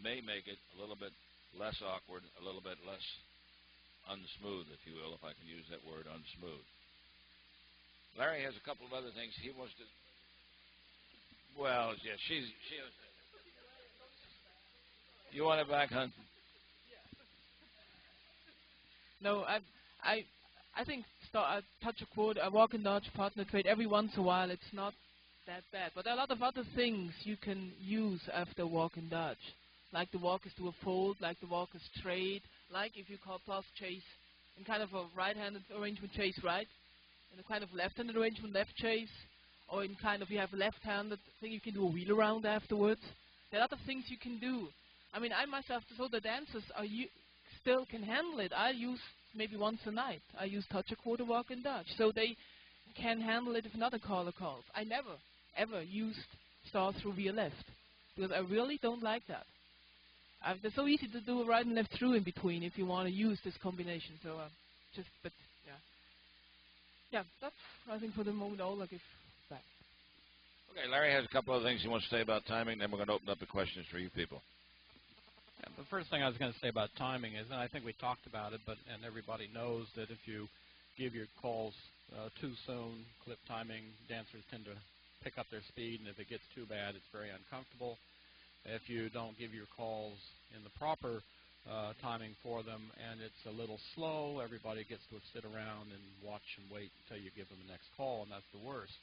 may make it a little bit less awkward, a little bit less unsmooth, if you will, if I can use that word, unsmooth. Larry has a couple of other things he wants to... Well, yeah, she you want it back, hon? No, I think touch a quote, a walk and dodge partner trade every once in a while, it's not that bad. But there are a lot of other things you can use after walk and dodge. Like the walk is to a fold, like the walk is trade, like if you call plus chase in kind of a right-handed arrangement chase right, in a kind of left-handed arrangement left chase, or in kind of you have left-handed thing you can do a wheel around afterwards. There are a lot of things you can do. I mean, I myself, so the dancers still can handle it. I use maybe once a night. I use touch a quarter, walk and dodge, so they can handle it if another caller calls. I never, ever used star through via left, because I really don't like that. It's so easy to do a right and left through in between if you want to use this combination. So yeah, that's, I think, for the moment all I give back. Okay, Larry has a couple of things he wants to say about timing, then we're going to open up the questions for you people. Yeah, the first thing I was going to say about timing is, and I think we talked about it, and everybody knows that if you give your calls too soon, clip timing, dancers tend to pick up their speed, and if it gets too bad, it's very uncomfortable. If you don't give your calls in the proper timing for them and it's a little slow, everybody gets to sit around and watch and wait until you give them the next call, and that's the worst.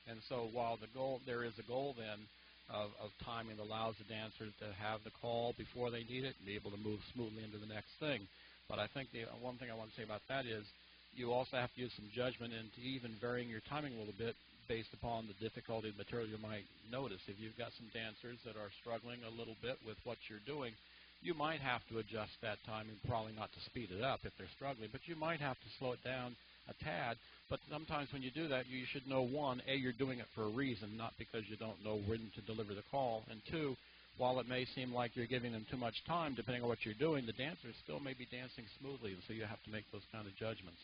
And so while there is a goal then of timing that allows the dancers to have the call before they need it and be able to move smoothly into the next thing. But I think the one thing I want to say about that is you also have to use some judgment into even varying your timing a little bit based upon the difficulty of the material you might notice. If you've got some dancers that are struggling a little bit with what you're doing, you might have to adjust that timing, probably not to speed it up if they're struggling, but you might have to slow it down a tad. But sometimes when you do that, you should know, one, A, you're doing it for a reason, not because you don't know when to deliver the call, and two, while it may seem like you're giving them too much time, depending on what you're doing, the dancers still may be dancing smoothly, and so you have to make those kind of judgments.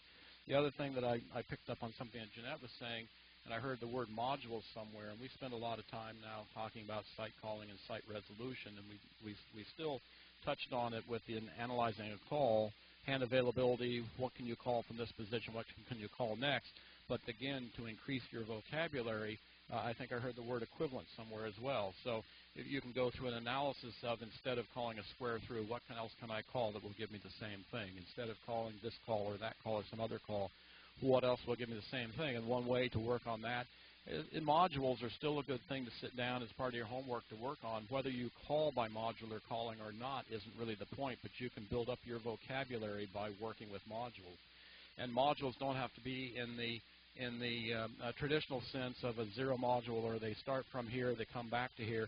The other thing that I picked up on something that Jeanette was saying and I heard the word modules somewhere, and we spend a lot of time now talking about site calling and site resolution, and we still touched on it with the analyzing a call, hand availability, what can you call from this position, what can you call next. But again, to increase your vocabulary, I think I heard the word equivalent somewhere as well. So if you can go through an analysis of, instead of calling a square through, what else can I call that will give me the same thing? Instead of calling this call or that call or some other call, what else will give me the same thing? And one way to work on that, modules are still a good thing to sit down as part of your homework to work on. Whether you call by modular calling or not isn't really the point, but you can build up your vocabulary by working with modules. And modules don't have to be in the traditional sense of a zero module, or they start from here, they come back to here.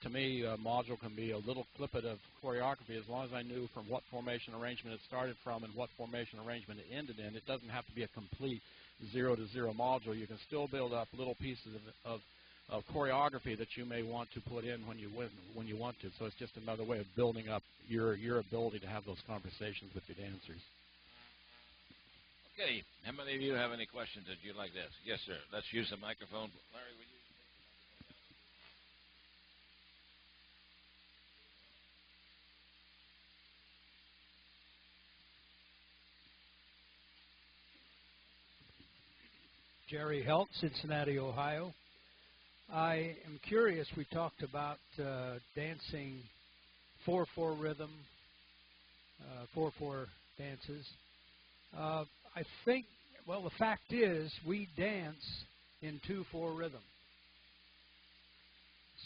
To me, a module can be a little snippet of choreography as long as I knew from what formation arrangement it started from and what formation arrangement it ended in. It doesn't have to be a complete 0 to 0 module. You can still build up little pieces of choreography that you may want to put in when you want to. So it's just another way of building up your ability to have those conversations with your dancers. Okay, how many of you have any questions that you like this? Yes, sir. Let's use the microphone. Larry, will you? Jerry Helt, Cincinnati, Ohio. I am curious, we talked about dancing 4/4 rhythm, 4/4 dances. I think, well, the fact is we dance in 2/4 rhythm.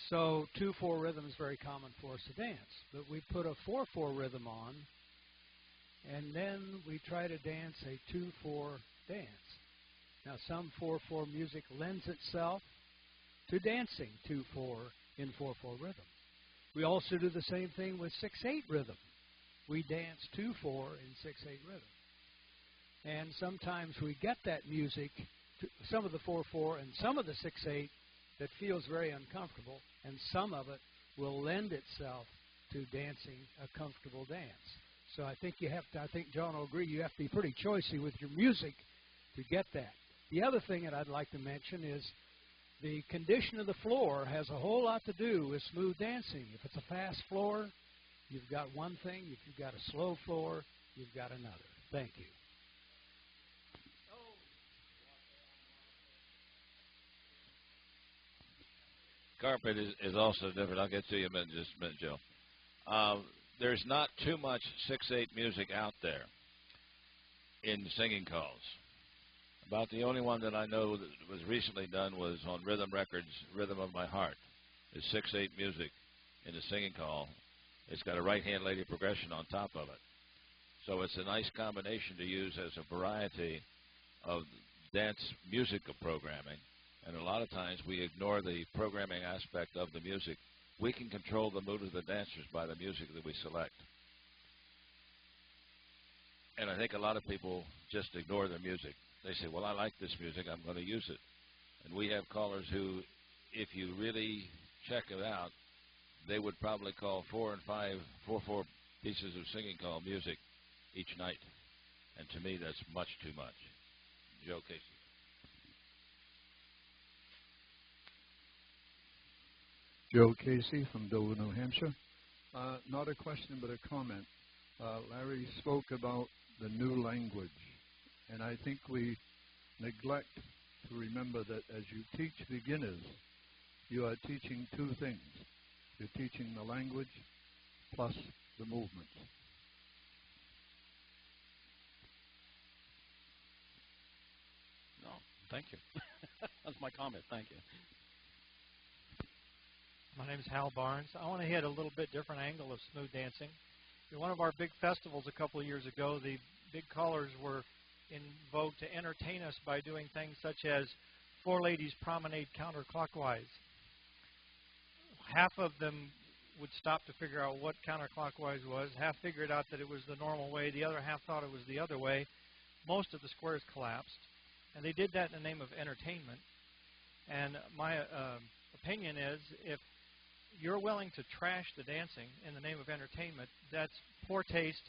So 2/4 rhythm is very common for us to dance. But we put a 4/4 rhythm on, and then we try to dance a 2/4 dance. Now, some 4/4 music lends itself to dancing 2/4 in 4/4 rhythm. We also do the same thing with 6/8 rhythm. We dance 2/4 in 6/8 rhythm. And sometimes we get that music, some of the 4/4 and some of the 6/8, that feels very uncomfortable, and some of it will lend itself to dancing a comfortable dance. So I think you have to, I think John will agree, you have to be pretty choosy with your music to get that. The other thing that I'd like to mention is the condition of the floor has a whole lot to do with smooth dancing. If it's a fast floor, you've got one thing. If you've got a slow floor, you've got another. Thank you. Carpet is also different. I'll get to you in just a minute, Joe. There's not too much 6/8 music out there in singing calls. About the only one that I know that was recently done was on Rhythm Records, Rhythm of My Heart. It's 6/8 music in the singing call. It's got a right-hand lady progression on top of it. So it's a nice combination to use as a variety of dance musical programming. And a lot of times we ignore the programming aspect of the music. We can control the mood of the dancers by the music that we select. And I think a lot of people just ignore their music. They say, well, I like this music, I'm going to use it. And we have callers who, if you really check it out, they would probably call 4 and 5, 4/4 pieces of singing call music each night. And to me, that's much too much. Joe Casey. Joe Casey from Dover, New Hampshire. Not a question, but a comment. Larry spoke about the new language, and I think we neglect to remember that as you teach beginners, you are teaching two things. You're teaching the language plus the movements. No, thank you. That's my comment. Thank you. My name is Hal Barnes. I want to hit a little bit different angle of smooth dancing. In one of our big festivals a couple of years ago, the big callers were in vogue to entertain us by doing things such as 4 ladies promenade counterclockwise. Half of them would stop to figure out what counterclockwise was. Half figured out that it was the normal way. The other half thought it was the other way. Most of the squares collapsed. And they did that in the name of entertainment. And my opinion is, if you're willing to trash the dancing in the name of entertainment, that's poor taste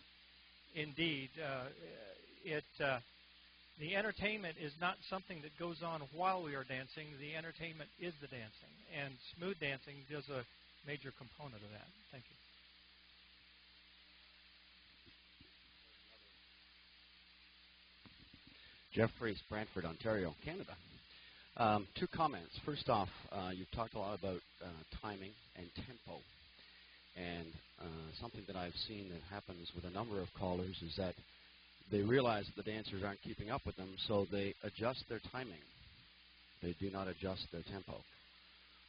indeed. It The entertainment is not something that goes on while we are dancing. The entertainment is the dancing. And smooth dancing is a major component of that. Thank you. Jeffrey, Brantford, Ontario, Canada. Two comments. First off, you've talked a lot about timing and tempo. And something that I've seen that happens with a number of callers is that they realize that the dancers aren't keeping up with them, so they adjust their timing. They do not adjust their tempo,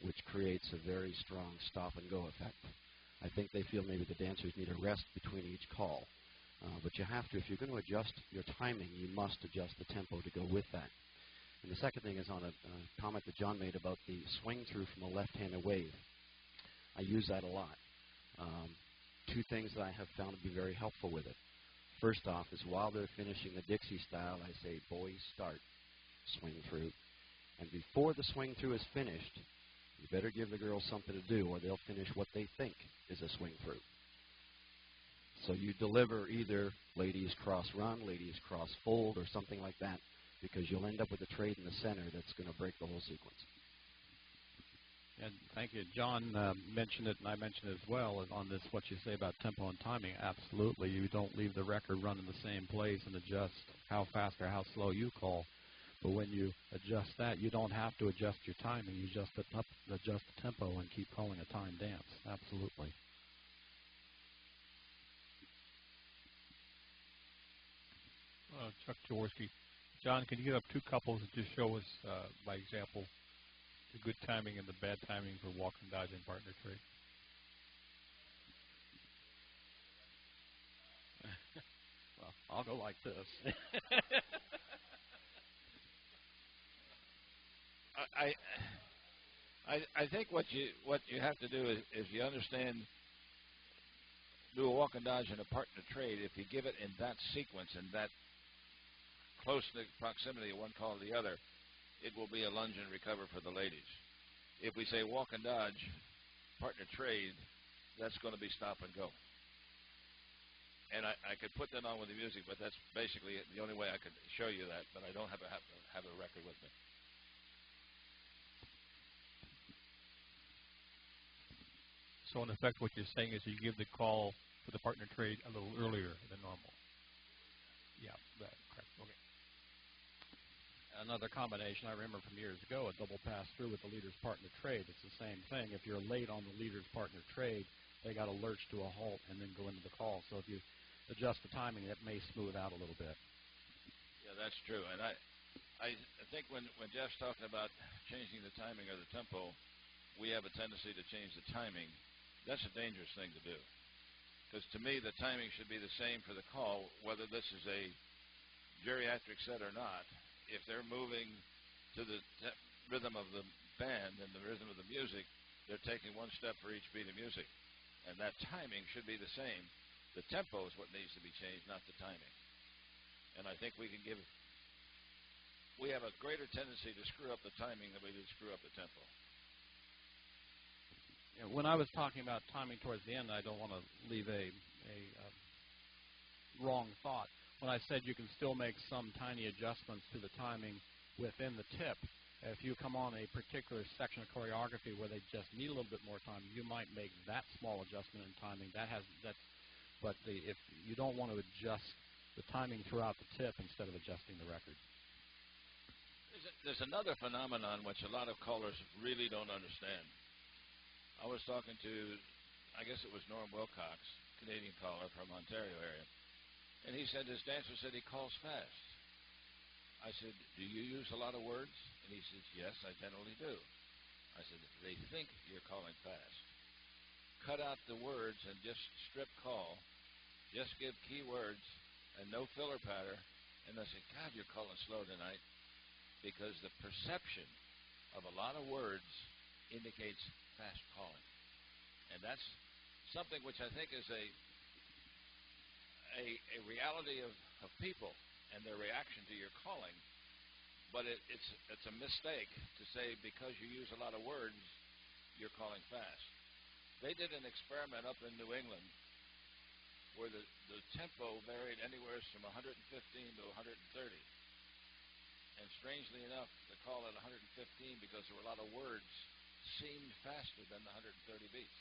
which creates a very strong stop-and-go effect. I think they feel maybe the dancers need a rest between each call. But you have to, if you're going to adjust your timing, you must adjust the tempo to go with that. And the second thing is on a comment that John made about the swing through from a left-handed wave. I use that a lot. Two things that I have found to be very helpful with it. First off is while they're finishing the Dixie style, I say, boys, start, swing through. And before the swing through is finished, you better give the girls something to do or they'll finish what they think is a swing through. So you deliver either ladies cross run, ladies cross fold, or something like that, because you'll end up with a trade in the center that's going to break the whole sequence. And thank you. John mentioned it, and I mentioned it as well, on this, what you say about tempo and timing. Absolutely. You don't leave the record run in the same place and adjust how fast or how slow you call. But when you adjust that, you don't have to adjust your timing. You just adjust the tempo and keep calling a time dance. Absolutely. Chuck Jaworski. John, can you get up two couples and just show us, by example, the good timing and the bad timing for walk and dodge and partner trade? Well, I'll go like this. I think what you have to do is you understand, do a walk and dodge and a partner trade. If you give it in that sequence and that close proximity of one call to the other, it will be a lunge and recover for the ladies. If we say walk and dodge, partner trade, that's going to be stop and go. And I could put that on with the music, but that's basically the only way I could show you that, but I don't have a record with me. So in effect, what you're saying is you give the call for the partner trade a little earlier than normal. Yeah, correct. Okay. Another combination I remember from years ago, a double pass through with the leader's partner trade. It's the same thing. If you're late on the leader's partner trade, they got to lurch to a halt and then go into the call. So if you adjust the timing, it may smooth out a little bit. Yeah, that's true. And I think when Jeff's talking about changing the timing or the tempo, we have a tendency to change the timing. That's a dangerous thing to do. Because to me, the timing should be the same for the call, whether this is a geriatric set or not. If they're moving to the rhythm of the band and the rhythm of the music, they're taking one step for each beat of music. And that timing should be the same. The tempo is what needs to be changed, not the timing. And I think we have a greater tendency to screw up the timing than we do screw up the tempo. Yeah, when I was talking about timing towards the end, I don't want to leave a wrong thought. When I said you can still make some tiny adjustments to the timing within the tip, if you come on a particular section of choreography where they just need a little bit more time, you might make that small adjustment in timing. If you don't want to adjust the timing throughout the tip instead of adjusting the record. There's another phenomenon which a lot of callers really don't understand. I was talking to, I guess it was Norm Wilcox, Canadian caller from Ontario area. And he said his dancer said he calls fast. I said, do you use a lot of words? And he says, yes, I generally do. I said, they think you're calling fast. Cut out the words and just strip call. Just give key words and no filler patter. And I said, God, you're calling slow tonight. Because the perception of a lot of words indicates fast calling. And that's something which I think is a reality of people and their reaction to your calling, but it's a mistake to say because you use a lot of words, you're calling fast. They did an experiment up in New England where the tempo varied anywhere from 115 to 130. strangely enough, the call at 115, because there were a lot of words, seemed faster than the 130 beats.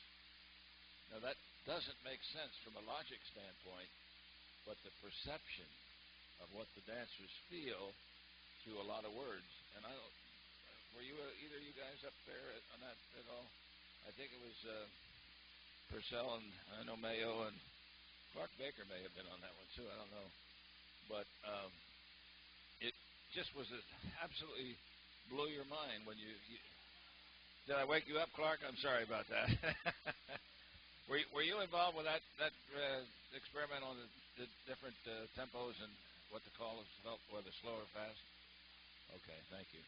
Now, that doesn't make sense from a logic standpoint, but the perception of what the dancers feel through a lot of words, and I don't, were you either of you guys up there on that at all? I think it was Purcell, and I know Mayo, and Clark Baker may have been on that one too. I don't know, but it just was absolutely blew your mind when you did I wake you up, Clark? I'm sorry about that. Were you involved with that experiment on the different tempos and what the call is felt, whether slow or fast? Okay, thank you.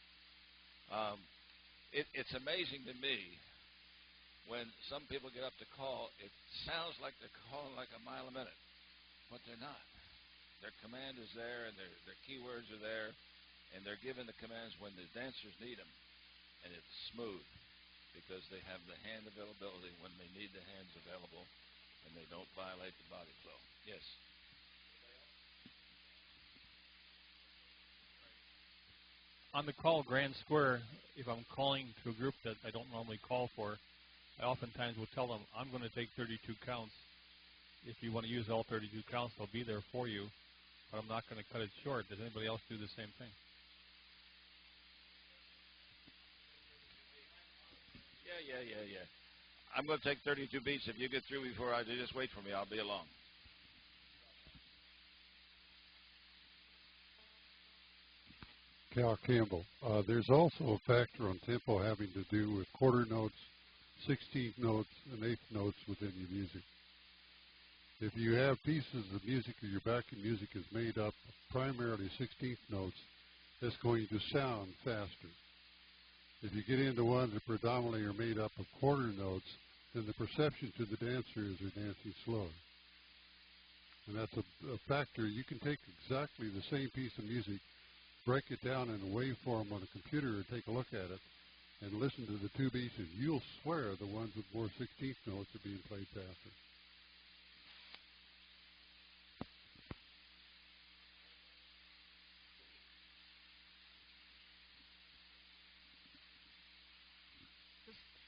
It's amazing to me when some people get up to call, it sounds like they're calling like a mile a minute, but they're not. Their command is there, and their keywords are there, and they're given the commands when the dancers need them, and it's smooth because they have the hand availability when they need the hands available, and they don't violate the body flow. Yes? On the call Grand Square, if I'm calling to a group that I don't normally call for, I oftentimes will tell them, I'm going to take 32 counts. If you want to use all 32 counts, I'll be there for you, but I'm not going to cut it short. Does anybody else do the same thing? Yeah. I'm going to take 32 beats. If you get through before I do, just wait for me. I'll be along. Cal Campbell. There's also a factor on tempo having to do with quarter notes, 16th notes, and 8th notes within your music. If you have pieces of music or your backing music is made up of primarily 16th notes, it's going to sound faster. If you get into ones that predominantly are made up of quarter notes, then the perception to the dancer is they're dancing slower. And that's a factor. You can take exactly the same piece of music, break it down in a waveform on a computer, or take a look at it, and listen to the two beats, and you'll swear the ones with more 16th notes are being played faster.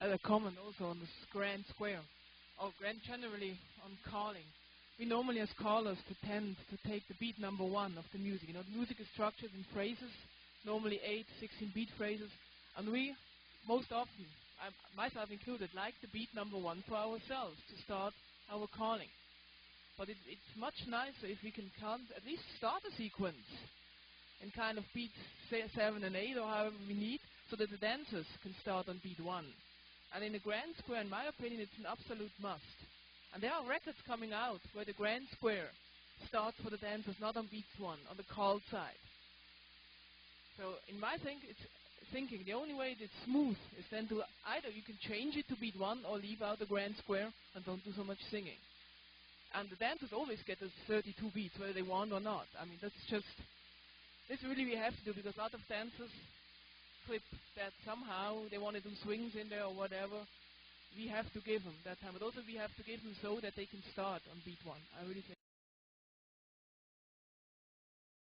As a comment also on this Grand Square, or Grand generally on calling. We normally as callers tend to take the beat number one of the music. You know, the music is structured in phrases, normally 8, 16 beat phrases, and we most often, myself included, like the beat number one for ourselves to start our calling. But it's much nicer if we can at least start a sequence in kind of beat 7 and 8 or however we need, so that the dancers can start on beat 1. And in the Grand Square, in my opinion, it's an absolute must. And there are records coming out where the Grand Square starts for the dancers not on beat 1, on the called side. So in my thinking, the only way it's smooth is then to either you can change it to beat 1 or leave out the Grand Square and don't do so much singing. And the dancers always get the 32 beats, whether they want or not. I mean, this really we have to do, because a lot of dancers clip that somehow they want to do swings in there or whatever. We have to give them that time, but also we have to give them so that they can start on beat 1. I really think.